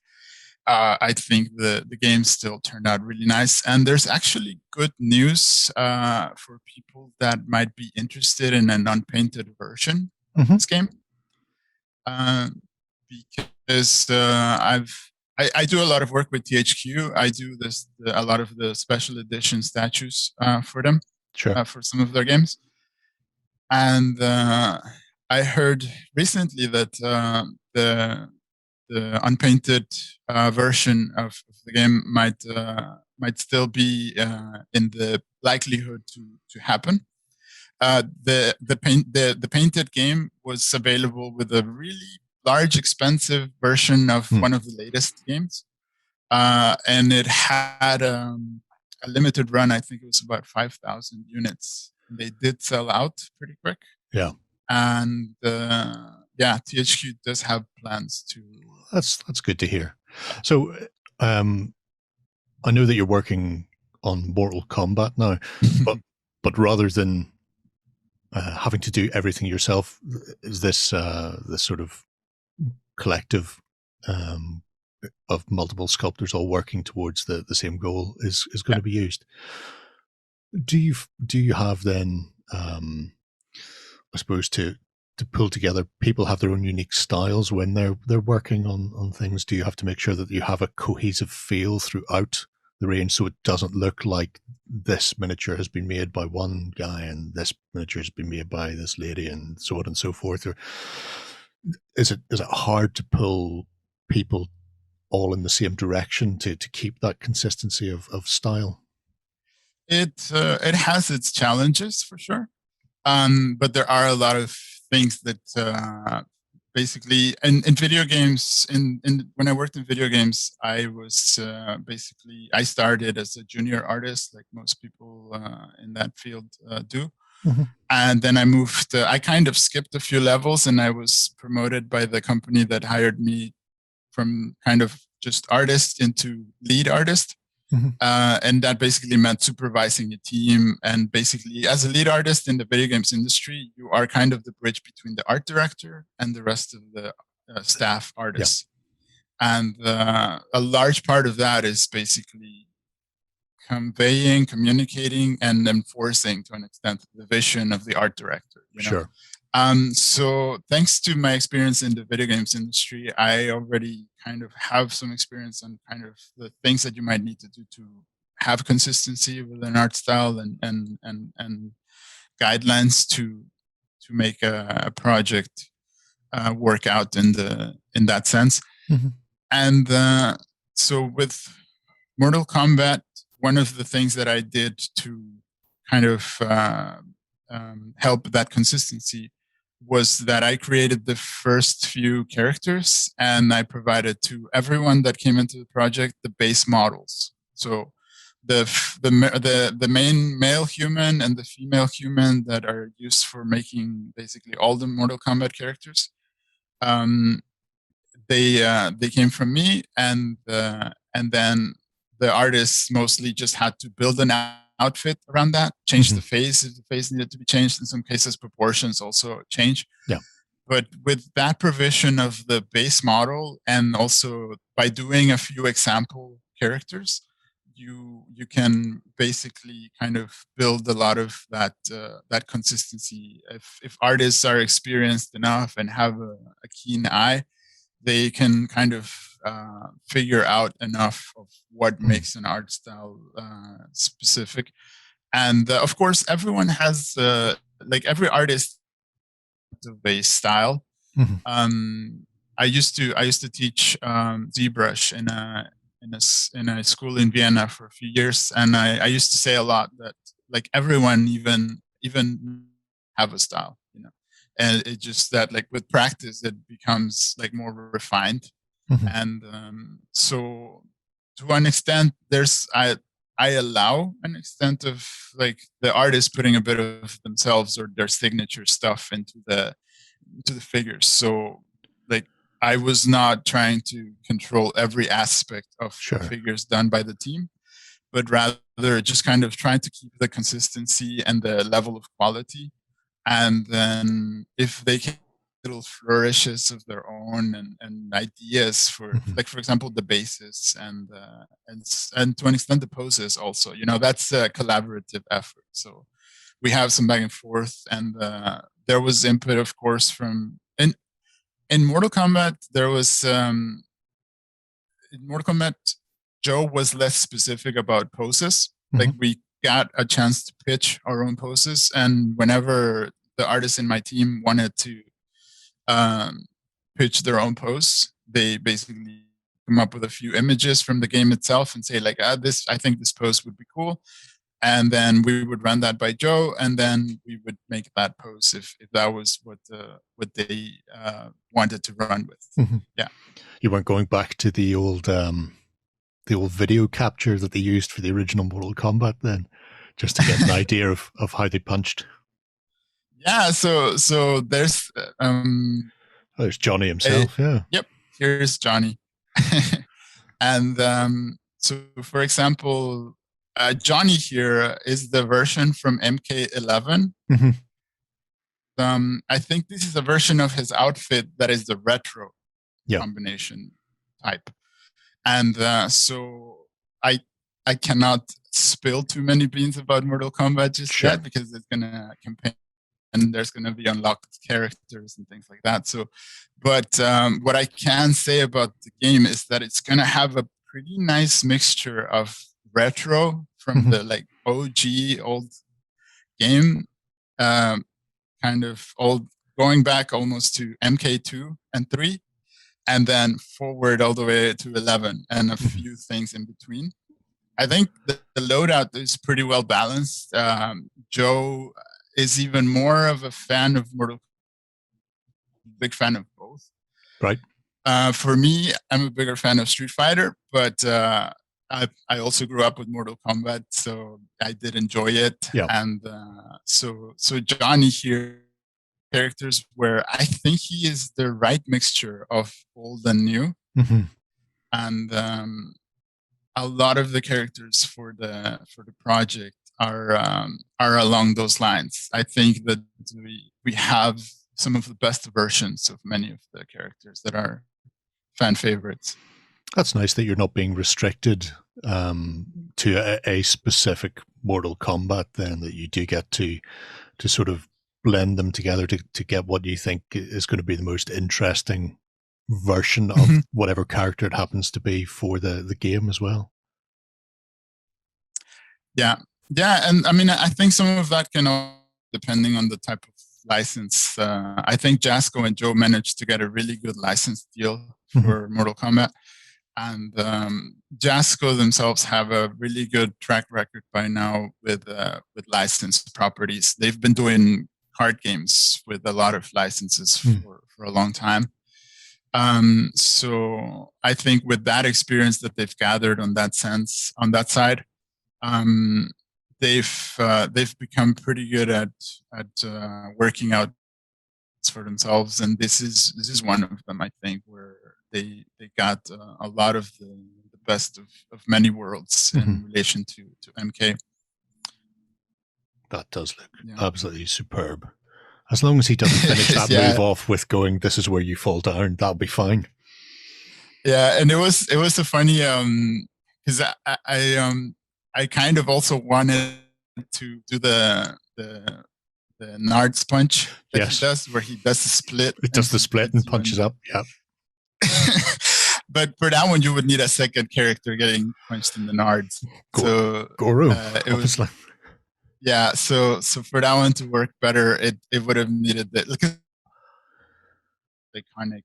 Speaker 2: I think the game still turned out really nice. And there's actually good news for people that might be interested in an unpainted version of this game. Because I do a lot of work with THQ. I do a lot of the special edition statues for them, for some of their games. And I heard recently that the unpainted version of the game might still be in the likelihood to happen. The painted game was available with a really large, expensive version of one of the latest games, and it had a limited run. I think it was about 5,000 units. They did sell out pretty quick.
Speaker 1: Yeah,
Speaker 2: and yeah, THQ does have plans to.
Speaker 1: That's good to hear. So I know that you're working on Mortal Kombat now, but rather than having to do everything yourself, is this sort of collective of multiple sculptors all working towards the same goal is going to be used? Do you have then, I suppose, to to pull together? People have their own unique styles when they're working on things. Do you have to make sure that you have a cohesive feel throughout the range so it doesn't look like this miniature has been made by one guy and this miniature has been made by this lady and so on and so forth? Or is it hard to pull people all in the same direction to keep that consistency of style?
Speaker 2: It has its challenges for sure, but there are a lot of things that basically in video games. In when I worked in video games, I was basically I started as a junior artist, like most people in that field do.
Speaker 1: Mm-hmm.
Speaker 2: And then I moved. I kind of skipped a few levels, and I was promoted by the company that hired me from kind of just artist into lead artist.
Speaker 1: Mm-hmm.
Speaker 2: And that basically meant supervising a team. And basically, as a lead artist in the video games industry, you are kind of the bridge between the art director and the rest of the staff artists. Yeah. And a large part of that is basically conveying, communicating, and enforcing to an extent the vision of the art director. You know?
Speaker 1: Sure.
Speaker 2: So thanks to my experience in the video games industry, I already kind of have some experience on kind of the things that you might need to do to have consistency with an art style and guidelines to make a project work out in that sense.
Speaker 1: Mm-hmm.
Speaker 2: And so with Mortal Kombat, one of the things that I did to kind of help that consistency was that I created the first few characters, and I provided to everyone that came into the project the base models. So the main male human and the female human that are used for making basically all the Mortal Kombat characters, they came from me, and then the artists mostly just had to build an outfit around that, change mm-hmm. the face if the face needed to be changed. In some cases, proportions also change.
Speaker 1: Yeah.
Speaker 2: But with that provision of the base model, and also by doing a few example characters, you can basically kind of build a lot of that consistency. If artists are experienced enough and have a keen eye, they can kind of figure out enough of what makes an art style specific. And of course, everyone has, like every artist, a base style.
Speaker 1: Mm-hmm.
Speaker 2: I used to teach ZBrush in a school in Vienna for a few years, and I used to say a lot that like everyone even have a style, you know. And it just that like with practice it becomes like more refined. Mm-hmm. And so to an extent I allow an extent of like the artist putting a bit of themselves or their signature stuff into the figures. So like I was not trying to control every aspect of the figures done by the team, but rather just kind of trying to keep the consistency and the level of quality. And then if they can little flourishes of their own and ideas for like for example the bases and to an extent the poses also, you know, that's a collaborative effort. So we have some back and forth, and there was input of course from in Mortal Kombat. There was in Mortal Kombat Joe was less specific about poses. Like we got a chance to pitch our own poses, and whenever the artists in my team wanted to pitch their own pose, they basically come up with a few images from the game itself and say like, this, I think this pose would be cool. And then we would run that by Joe, and then we would make that pose if that was what they wanted to run with. Yeah.
Speaker 1: You weren't going back to the old video capture that they used for the original Mortal Kombat then, just to get an idea of how they punched.
Speaker 2: Yeah, so there's
Speaker 1: there's Johnny himself. Yeah.
Speaker 2: Yep. Here's Johnny. And so, for example, Johnny here is the version from MK11. I think this is a version of his outfit that is the retro combination type. And so I cannot spill too many beans about Mortal Kombat just yet, because it's gonna campaign there's going to be unlocked characters and things like that. So, but what I can say about the game is that it's going to have a pretty nice mixture of retro from the like OG old game, kind of old, going back almost to MK2 and 3, and then forward all the way to 11 and a few things in between. I think the loadout is pretty well balanced. Joe is even more of a fan of big fan of both.
Speaker 1: Right.
Speaker 2: For me, I'm a bigger fan of Street Fighter, but I also grew up with Mortal Kombat, so I did enjoy it.
Speaker 1: Yeah.
Speaker 2: And so Johnny here, characters where I think he is the right mixture of old and new. And a lot of the characters for the project are along those lines. I think that we have some of the best versions of many of the characters that are fan favorites.
Speaker 1: That's nice that you're not being restricted to a specific Mortal Kombat, then, that you do get to sort of blend them together to get what you think is going to be the most interesting version of whatever character it happens to be for the game as well. Yeah, and I mean, I think some of that can, depending on the type of license. I think Jasco and Joe managed to get a really good license deal for Mortal Kombat. And Jasco themselves have a really good track record by now with licensed properties. They've been doing card games with a lot of licenses for a long time. So I think with that experience that they've gathered on that side, they've become pretty good at working out for themselves, and this is one of them, I think, where they got a lot of the best of many worlds in relation to MK. That does look absolutely superb. As long as he doesn't finish that move off with going, "This is where you fall down," that'll be fine.
Speaker 2: Yeah, and it was a funny because I kind of also wanted to do the Nard's punch that he does, where he does the split.
Speaker 1: It does the split and punches up. Yeah.
Speaker 2: But for that one, you would need a second character getting punched in the Nards.
Speaker 1: Goro, obviously.
Speaker 2: Yeah, so for that one to work better, it would have needed the iconic.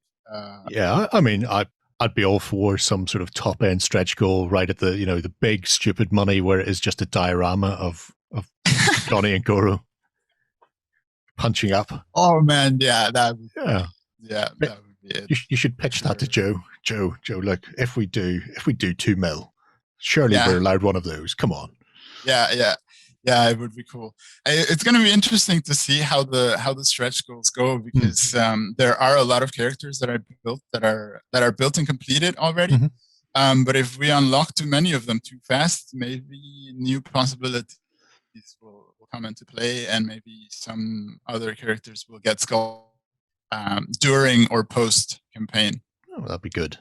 Speaker 1: Yeah, I mean, I'd be all for some sort of top end stretch goal right at the big stupid money where it is just a diorama of Johnny and Goro punching up.
Speaker 2: Oh man, yeah, that would be it.
Speaker 1: You should pitch that to Joe. Joe, look, if we do 2 mil, surely we're allowed one of those. Come on.
Speaker 2: Yeah, it would be cool. It's going to be interesting to see how the stretch goals go, because there are a lot of characters that are built that are built and completed already. But if we unlock too many of them too fast, maybe new possibilities will come into play, and maybe some other characters will get sculpted during or post campaign.
Speaker 1: Oh, that'd be good.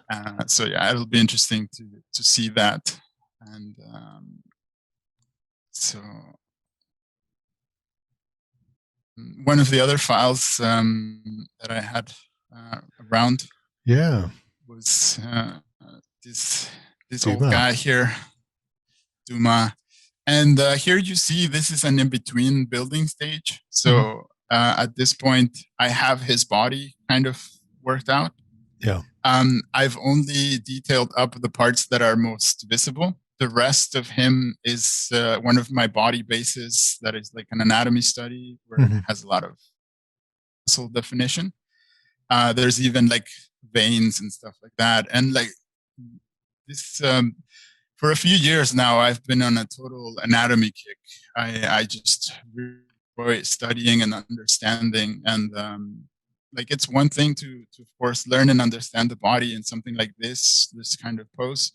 Speaker 2: So yeah, it'll be interesting to see that. And so one of the other files that I had around was this old guy here, Duma. And here you see this is an in-between building stage. So at this point, I have his body kind of worked out.
Speaker 1: Yeah.
Speaker 2: I've only detailed up the parts that are most visible. The rest of him is one of my body bases that is like an anatomy study where it has a lot of muscle definition. There's even like veins and stuff like that. And like this, for a few years now, I've been on a total anatomy kick. I just really enjoy studying and understanding. And like it's one thing to of course learn and understand the body in something like this kind of pose.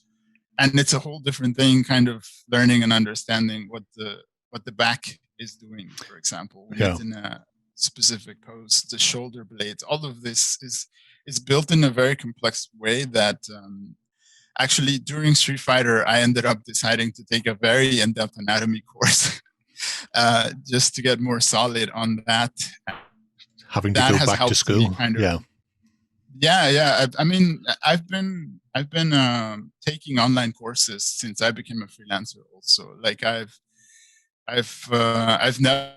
Speaker 2: And it's a whole different thing, kind of learning and understanding what the back is doing, for example, when it's in a specific pose, the shoulder blades. All of this is built in a very complex way that actually during Street Fighter, I ended up deciding to take a very in-depth anatomy course just to get more solid on that.
Speaker 1: Having to
Speaker 2: That
Speaker 1: go
Speaker 2: has
Speaker 1: back to
Speaker 2: helped
Speaker 1: school.
Speaker 2: me kind of.
Speaker 1: Yeah.
Speaker 2: Yeah. I mean, I've been taking online courses since I became a freelancer. Also, like I've never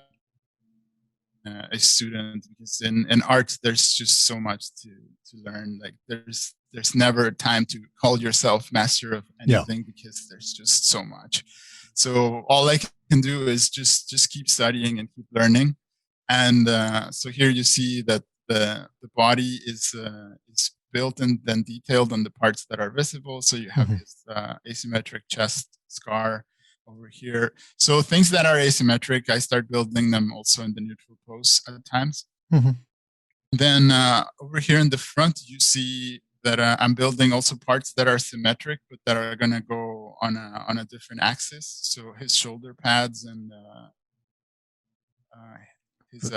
Speaker 2: a student, because in art there's just so much to learn. Like there's never time to call yourself master of anything, because there's just so much. So all I can do is just keep studying and keep learning. And so here you see that the body is built and then detailed on the parts that are visible. So you have this asymmetric chest scar over here. So things that are asymmetric, I start building them also in the neutral pose at times. Then over here in the front, you see that I'm building also parts that are symmetric, but that are going to go on a different axis. So his shoulder pads and his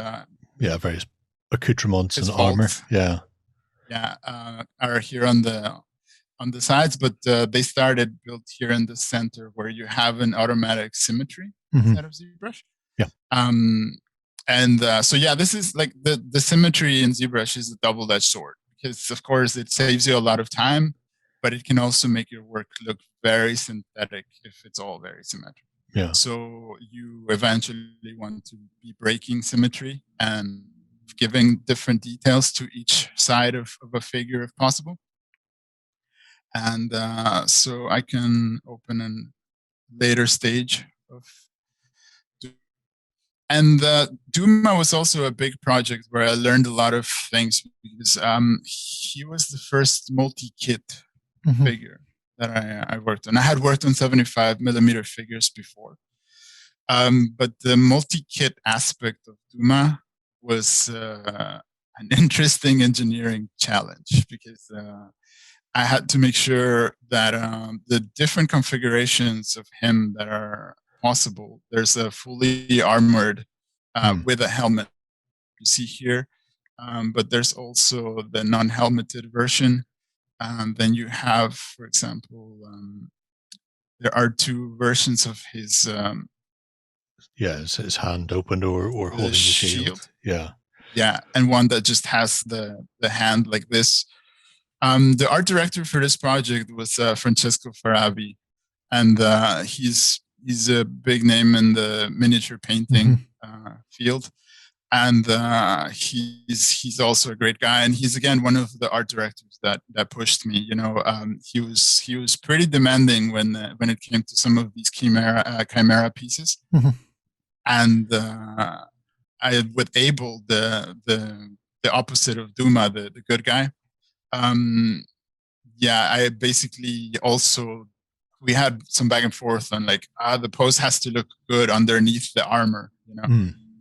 Speaker 1: various accoutrements and
Speaker 2: his
Speaker 1: armor.
Speaker 2: vault, are here on the sides, but they started built here in the center, where you have an automatic symmetry instead of ZBrush. This is like the symmetry in ZBrush is a double-edged sword, because of course it saves you a lot of time, but it can also make your work look very synthetic if it's all very symmetric.
Speaker 1: Yeah.
Speaker 2: So you eventually want to be breaking symmetry and giving different details to each side of a figure if possible. And so I can open a later stage of. And Duma was also a big project where I learned a lot of things, because he was the first multi-kit figure that I worked on. I had worked on 75mm figures before. But the multi-kit aspect of Duma was an interesting engineering challenge, because I had to make sure that the different configurations of him that are possible. There's a fully armored with a helmet you see here, but there's also the non-helmeted version. Then you have, for example, there are two versions of his.
Speaker 1: His hand opened or holding the shield.
Speaker 2: Yeah, and one that just has the hand like this. The art director for this project was Francesco Farabi, and he's a big name in the miniature painting field, and he's also a great guy, and he's again one of the art directors that pushed me. He was pretty demanding when it came to some of these chimera pieces, and I with Abel, the opposite of Duma, the good guy. I basically also, we had some back and forth on like the pose has to look good underneath the armor,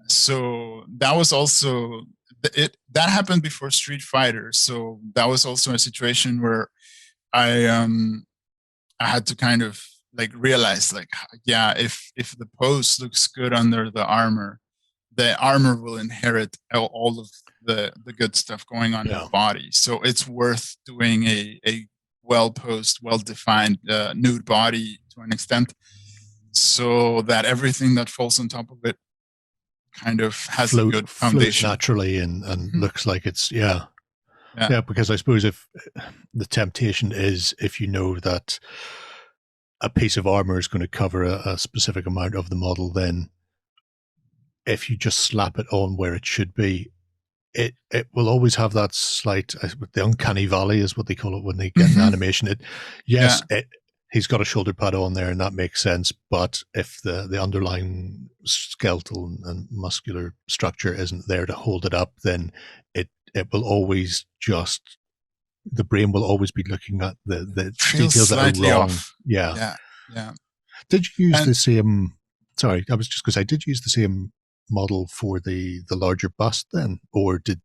Speaker 2: So that was also that happened before Street Fighter. So that was also a situation where I had to kind of like realize like, if the pose looks good under the armor will inherit all of the good stuff going on in the body. So it's worth doing a well-posed, well-defined nude body to an extent, so that everything that falls on top of it kind of has a good foundation.
Speaker 1: Naturally and looks like it's, because I suppose if the temptation is, if you know that a piece of armor is going to cover a specific amount of the model, then if you just slap it on where it should be, it will always have that slight, the uncanny valley is what they call it when they get an animation. He's got a shoulder pad on there and that makes sense, but if the underlying skeletal and muscular structure isn't there to hold it up, then it will always just, the brain will always be looking at the details that are wrong.
Speaker 2: Off.
Speaker 1: Yeah. Did you use the same, sorry, I was just going to say, did you use the same model for the larger bust then, or did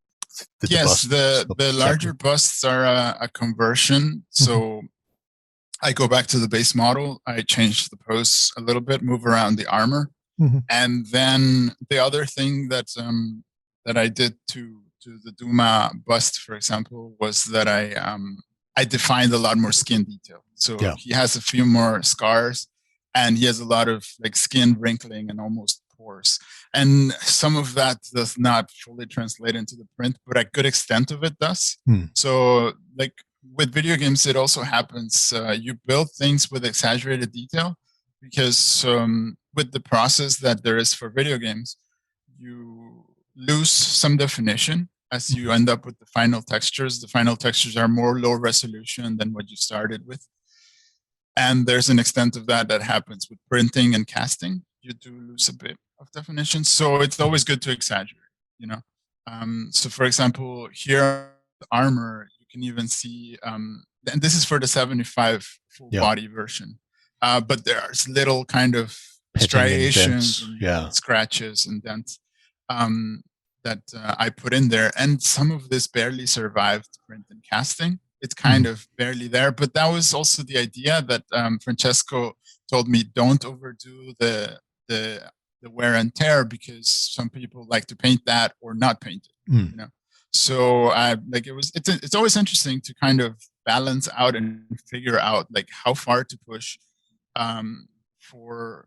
Speaker 1: the
Speaker 2: larger busts are a conversion? So I go back to the base model, I change the pose a little bit, move around the armor, and then the other thing that I did to the Duma bust, for example, was that I defined a lot more skin detail. So he has a few more scars, and he has a lot of like skin wrinkling and almost coarse. And some of that does not fully translate into the print, but a good extent of it does. So like with video games, it also happens. You build things with exaggerated detail because with the process that there is for video games, you lose some definition as you end up with the final textures. The final textures are more low resolution than what you started with. And there's an extent of that happens with printing and casting. You do lose a bit of definition. So it's always good to exaggerate, you know? So for example, here, the armor, you can even see, and this is for the 75 full body version, but there's little kind of striations, and scratches and dents that I put in there. And some of this barely survived print and casting. It's kind of barely there, but that was also the idea that Francesco told me, don't overdo the wear and tear, because some people like to paint that or not paint it, you know? So like it's always interesting to kind of balance out and figure out like how far to push for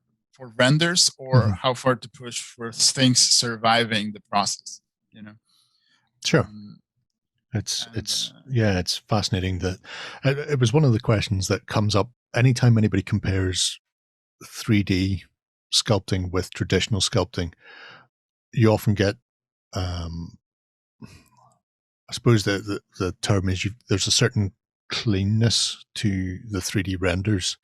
Speaker 2: vendors, or how far to push for things surviving the process, you know?
Speaker 1: Sure. It's fascinating that it was one of the questions that comes up anytime anybody compares 3D sculpting with traditional sculpting. You often get, I suppose the term is there's a certain cleanness to the 3D renders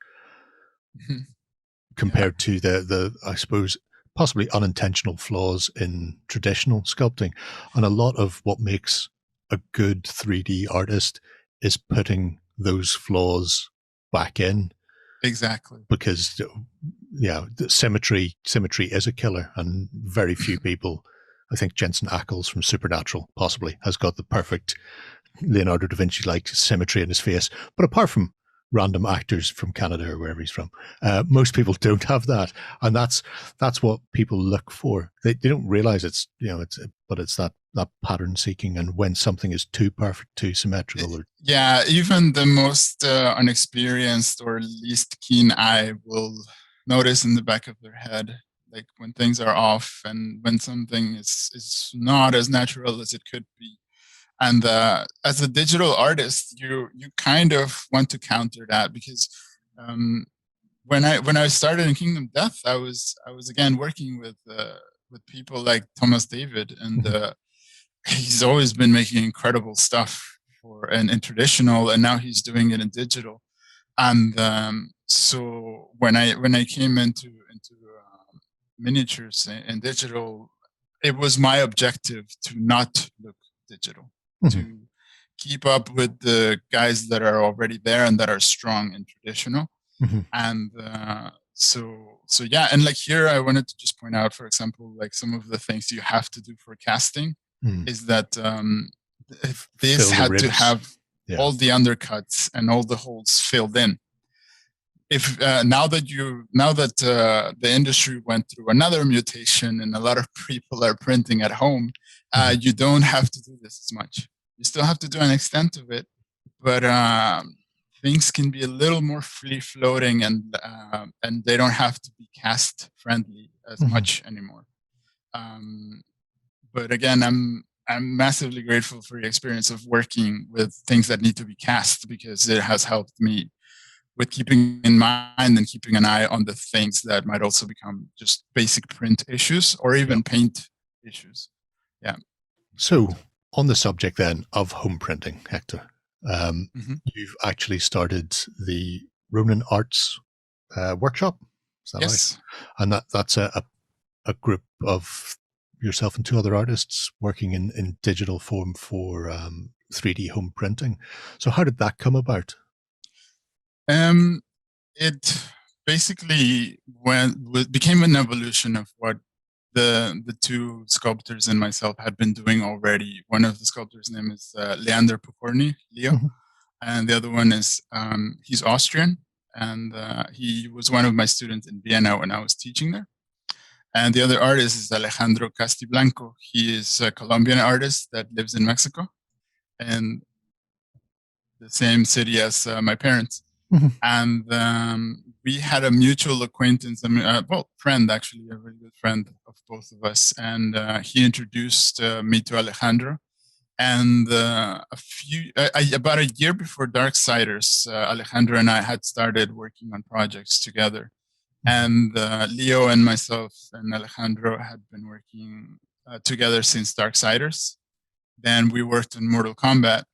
Speaker 1: compared to the I suppose possibly unintentional flaws in traditional sculpting. And a lot of what makes a good 3D artist is putting those flaws back in.
Speaker 2: Exactly.
Speaker 1: Because the symmetry is a killer, and very few people, I think Jensen Ackles from Supernatural possibly has got the perfect Leonardo da Vinci like symmetry in his face. But apart from random actors from Canada or wherever he's from, most people don't have that, and that's what people look for. They don't realize it's that pattern seeking, and when something is too perfect, too symmetrical, or
Speaker 2: even the most unexperienced or least keen eye will notice in the back of their head, like when things are off and when something is not as natural as it could be. And as a digital artist, you kind of want to counter that, because when I started in Kingdom Death, I was again working with people like Thomas David, and he's always been making incredible stuff in traditional, and now he's doing it in digital. And so when I came into miniatures and digital, it was my objective to not look digital. To keep up with the guys that are already there and that are strong in traditional. And so and like here, I wanted to just point out, for example, like some of the things you have to do for casting is that this had to have all the undercuts and all the holes filled in. If now that the industry went through another mutation and a lot of people are printing at home, you don't have to do this as much. You still have to do an extent of it, but things can be a little more free floating, and they don't have to be cast friendly as much anymore. But again, I'm massively grateful for the experience of working with things that need to be cast, because it has helped me with keeping in mind and keeping an eye on the things that might also become just basic print issues or even paint issues. Yeah.
Speaker 1: So on the subject then of home printing, Hector, you've actually started the Ronin Arts workshop. Is that right? And that's a group of yourself and two other artists working in digital form for 3D home printing. So how did that come about?
Speaker 2: It basically became an evolution of what the two sculptors and myself had been doing already. One of the sculptors' name is Leander Pokorny, Leo, and the other one is he's Austrian, and he was one of my students in Vienna when I was teaching there. And the other artist is Alejandro Castiblanco. He is a Colombian artist that lives in Mexico, and the same city as my parents. And we had a mutual acquaintance, friend actually, a really good friend of both of us. And he introduced me to Alejandro. And about a year before Darksiders, Alejandro and I had started working on projects together. And Leo and myself and Alejandro had been working together since Darksiders. Then we worked on Mortal Kombat.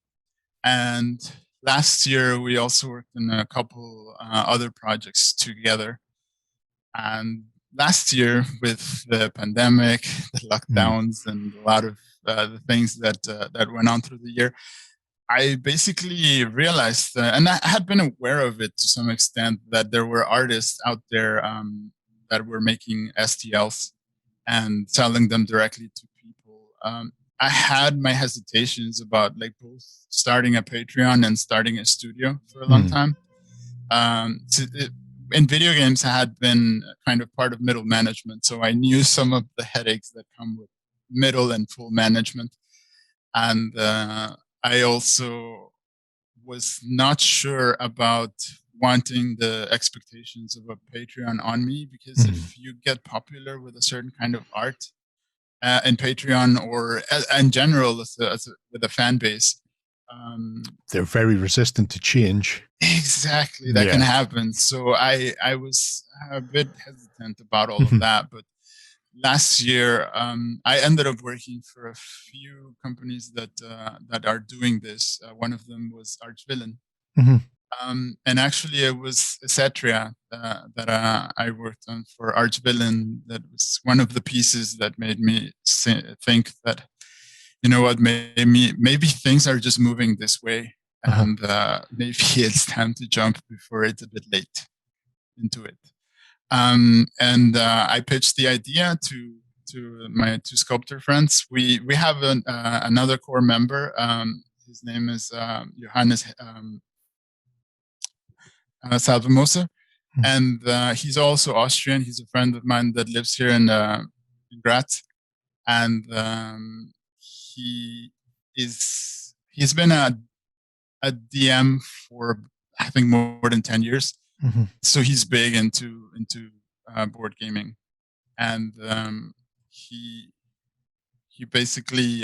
Speaker 2: And last year, we also worked on a couple other projects together. And last year, with the pandemic, the lockdowns, and a lot of the things that went on through the year, I basically realized, and I had been aware of it to some extent, that there were artists out there that were making STLs and selling them directly to people. I had my hesitations about both starting a Patreon and starting a studio for a long time. In video games, I had been kind of part of middle management, so I knew some of the headaches that come with middle and full management. And I also was not sure about wanting the expectations of a Patreon on me, because if you get popular with a certain kind of art in Patreon, or in general with a fan base,
Speaker 1: they're very resistant to change.
Speaker 2: Exactly, that can happen. So I was a bit hesitant about all of that, but last year, I ended up working for a few companies that are doing this. One of them was Archvillain. And actually, it was Cetria that I worked on for Archvillain. That was one of the pieces that made me think that, you know what, maybe things are just moving this way. And maybe it's time to jump before it's a bit late into it. And I pitched the idea to my two sculptor friends. We have another core member. His name is Johannes Salvamosa, and he's also Austrian. He's a friend of mine that lives here in Graz, and he's been a DM for, I think, more than 10 years. So he's big into board gaming, and he basically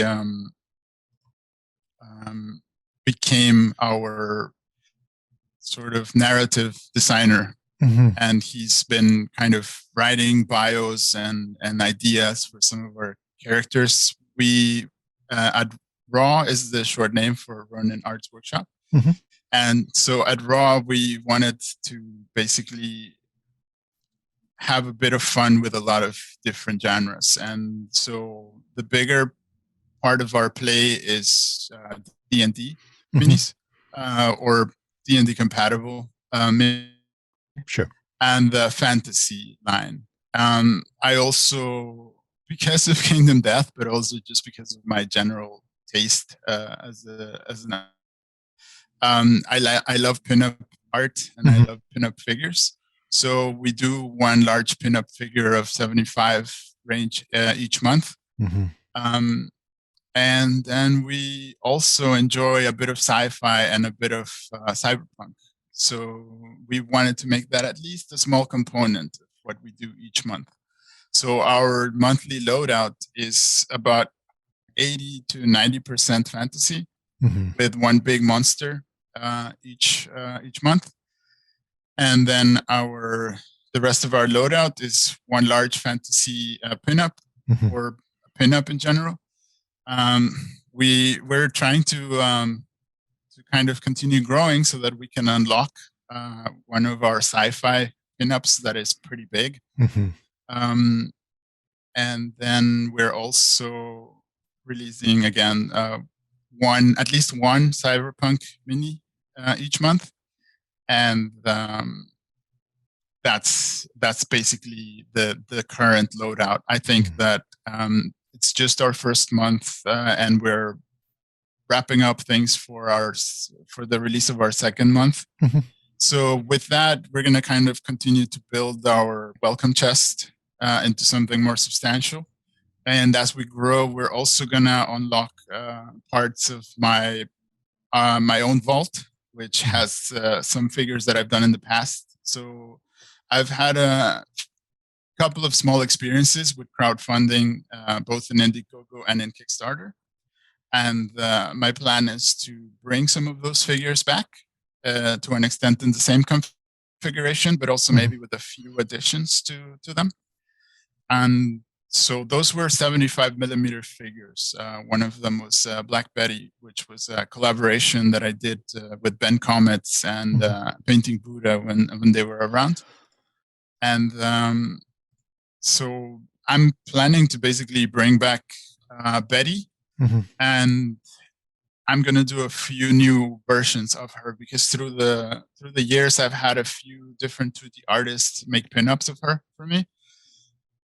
Speaker 2: became our sort of narrative designer. And he's been kind of writing bios and ideas for some of our characters. We at Raw is the short name for Ronin Arts Workshop. And so at Raw, we wanted to basically have a bit of fun with a lot of different genres. And so the bigger part of our play is D&D minis, or D&D compatible,
Speaker 1: sure,
Speaker 2: and the fantasy line. I also, because of Kingdom Death, but also just because of my general taste I love pinup art, and I love pinup figures. So we do one large pinup figure of 75 range each month. And then we also enjoy a bit of sci-fi and a bit of cyberpunk. So we wanted to make that at least a small component of what we do each month. So our monthly loadout is about 80 to 90% fantasy, with one big monster each month. And then the rest of our loadout is one large fantasy pinup, or pinup in general. We're trying to kind of continue growing so that we can unlock one of our sci-fi pinups that is pretty big. And then we're also releasing again at least one cyberpunk mini each month, and that's basically the current loadout. I think that it's just our first month, and we're wrapping up things for the release of our second month. So with that, we're going to kind of continue to build our welcome chest into something more substantial. And as we grow, we're also going to unlock parts of my own vault which has some figures that I've done in the past. So I've had a couple of small experiences with crowdfunding, both in Indiegogo and in Kickstarter. And my plan is to bring some of those figures back to an extent in the same configuration, but also maybe with a few additions to them. And so those were 75 millimeter figures. One of them was Black Betty, which was a collaboration that I did with Ben Comets and Painting Buddha when they were around. And so I'm planning to basically bring back Betty, and I'm going to do a few new versions of her, because through the years I've had a few different 2D artists make pinups of her for me,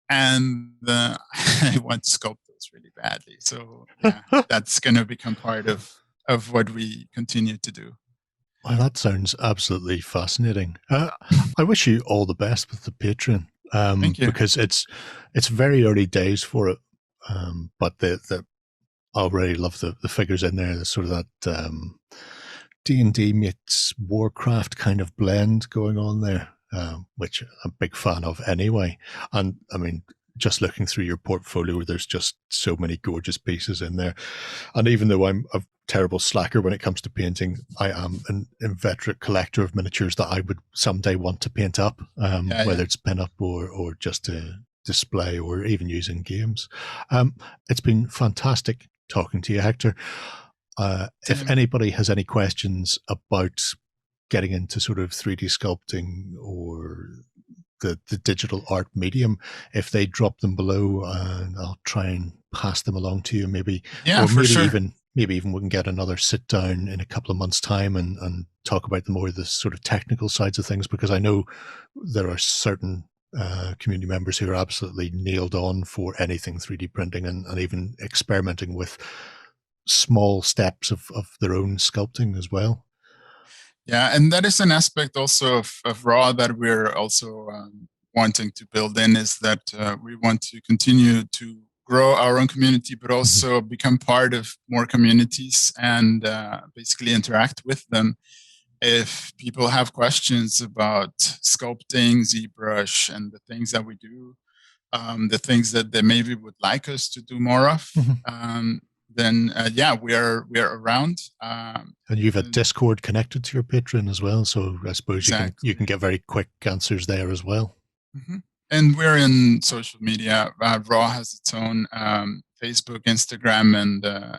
Speaker 2: and I want to sculpt those really badly. So yeah, that's going to become part of what we continue to do.
Speaker 1: Well, that sounds absolutely fascinating. I wish you all the best with the Patreon,
Speaker 2: Thank you.
Speaker 1: because it's very early days for it, but the I already love the figures in there. The sort of that D&D meets Warcraft kind of blend going on there, which I'm a big fan of anyway. And I mean, just looking through your portfolio, there's just so many gorgeous pieces in there. And even though I'm a terrible slacker when it comes to painting, I am an inveterate collector of miniatures that I would someday want to paint up, whether it's pin up or just to display or even use in games. It's been fantastic talking to you, Hector. If anybody has any questions about getting into sort of 3D sculpting or the digital art medium, if they drop them below, I'll try and pass them along to you, maybe.
Speaker 2: Yeah,
Speaker 1: or
Speaker 2: for
Speaker 1: maybe
Speaker 2: sure.
Speaker 1: Maybe even we can get another sit down in a couple of months' time and talk about the more the sort of technical sides of things, because I know there are certain community members who are absolutely nailed on for anything 3D printing and even experimenting with small steps of their own sculpting as well.
Speaker 2: Yeah, and that is an aspect also of Raw that we're also wanting to build in, is that we want to continue to grow our own community, but also become part of more communities and basically interact with them. If people have questions about sculpting, ZBrush, and the things that we do, the things that they maybe would like us to do more of, then yeah, we are around.
Speaker 1: And you've a Discord connected to your Patreon as well, so I suppose you can get very quick answers there as well.
Speaker 2: And we're in social media. Raw has its own Facebook, Instagram,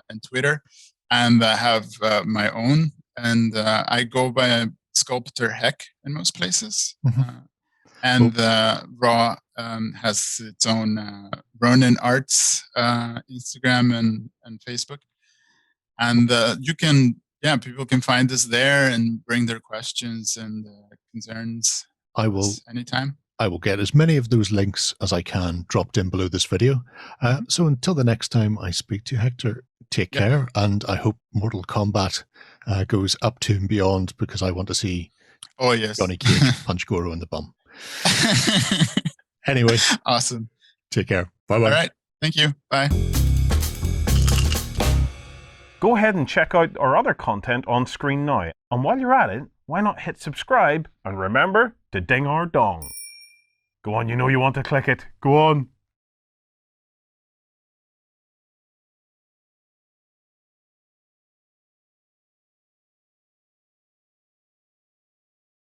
Speaker 2: and Twitter, and I have my own. And I go by Sculptor Heck in most places. And Raw has its own Ronin Arts Instagram and Facebook. And people can find us there and bring their questions and concerns anytime.
Speaker 1: I will get as many of those links as I can dropped in below this video. So until the next time I speak to you, Hector, take care. And I hope Mortal Kombat goes up to and beyond, because I want to see Johnny Cage punch Goro in the bum. Anyway.
Speaker 2: Awesome.
Speaker 1: Take care. Bye-bye.
Speaker 2: All right. Thank you. Bye.
Speaker 3: Go ahead and check out our other content on screen now. And while you're at it, why not hit subscribe and remember to ding our dong. Go on, you know you want to click it. Go on.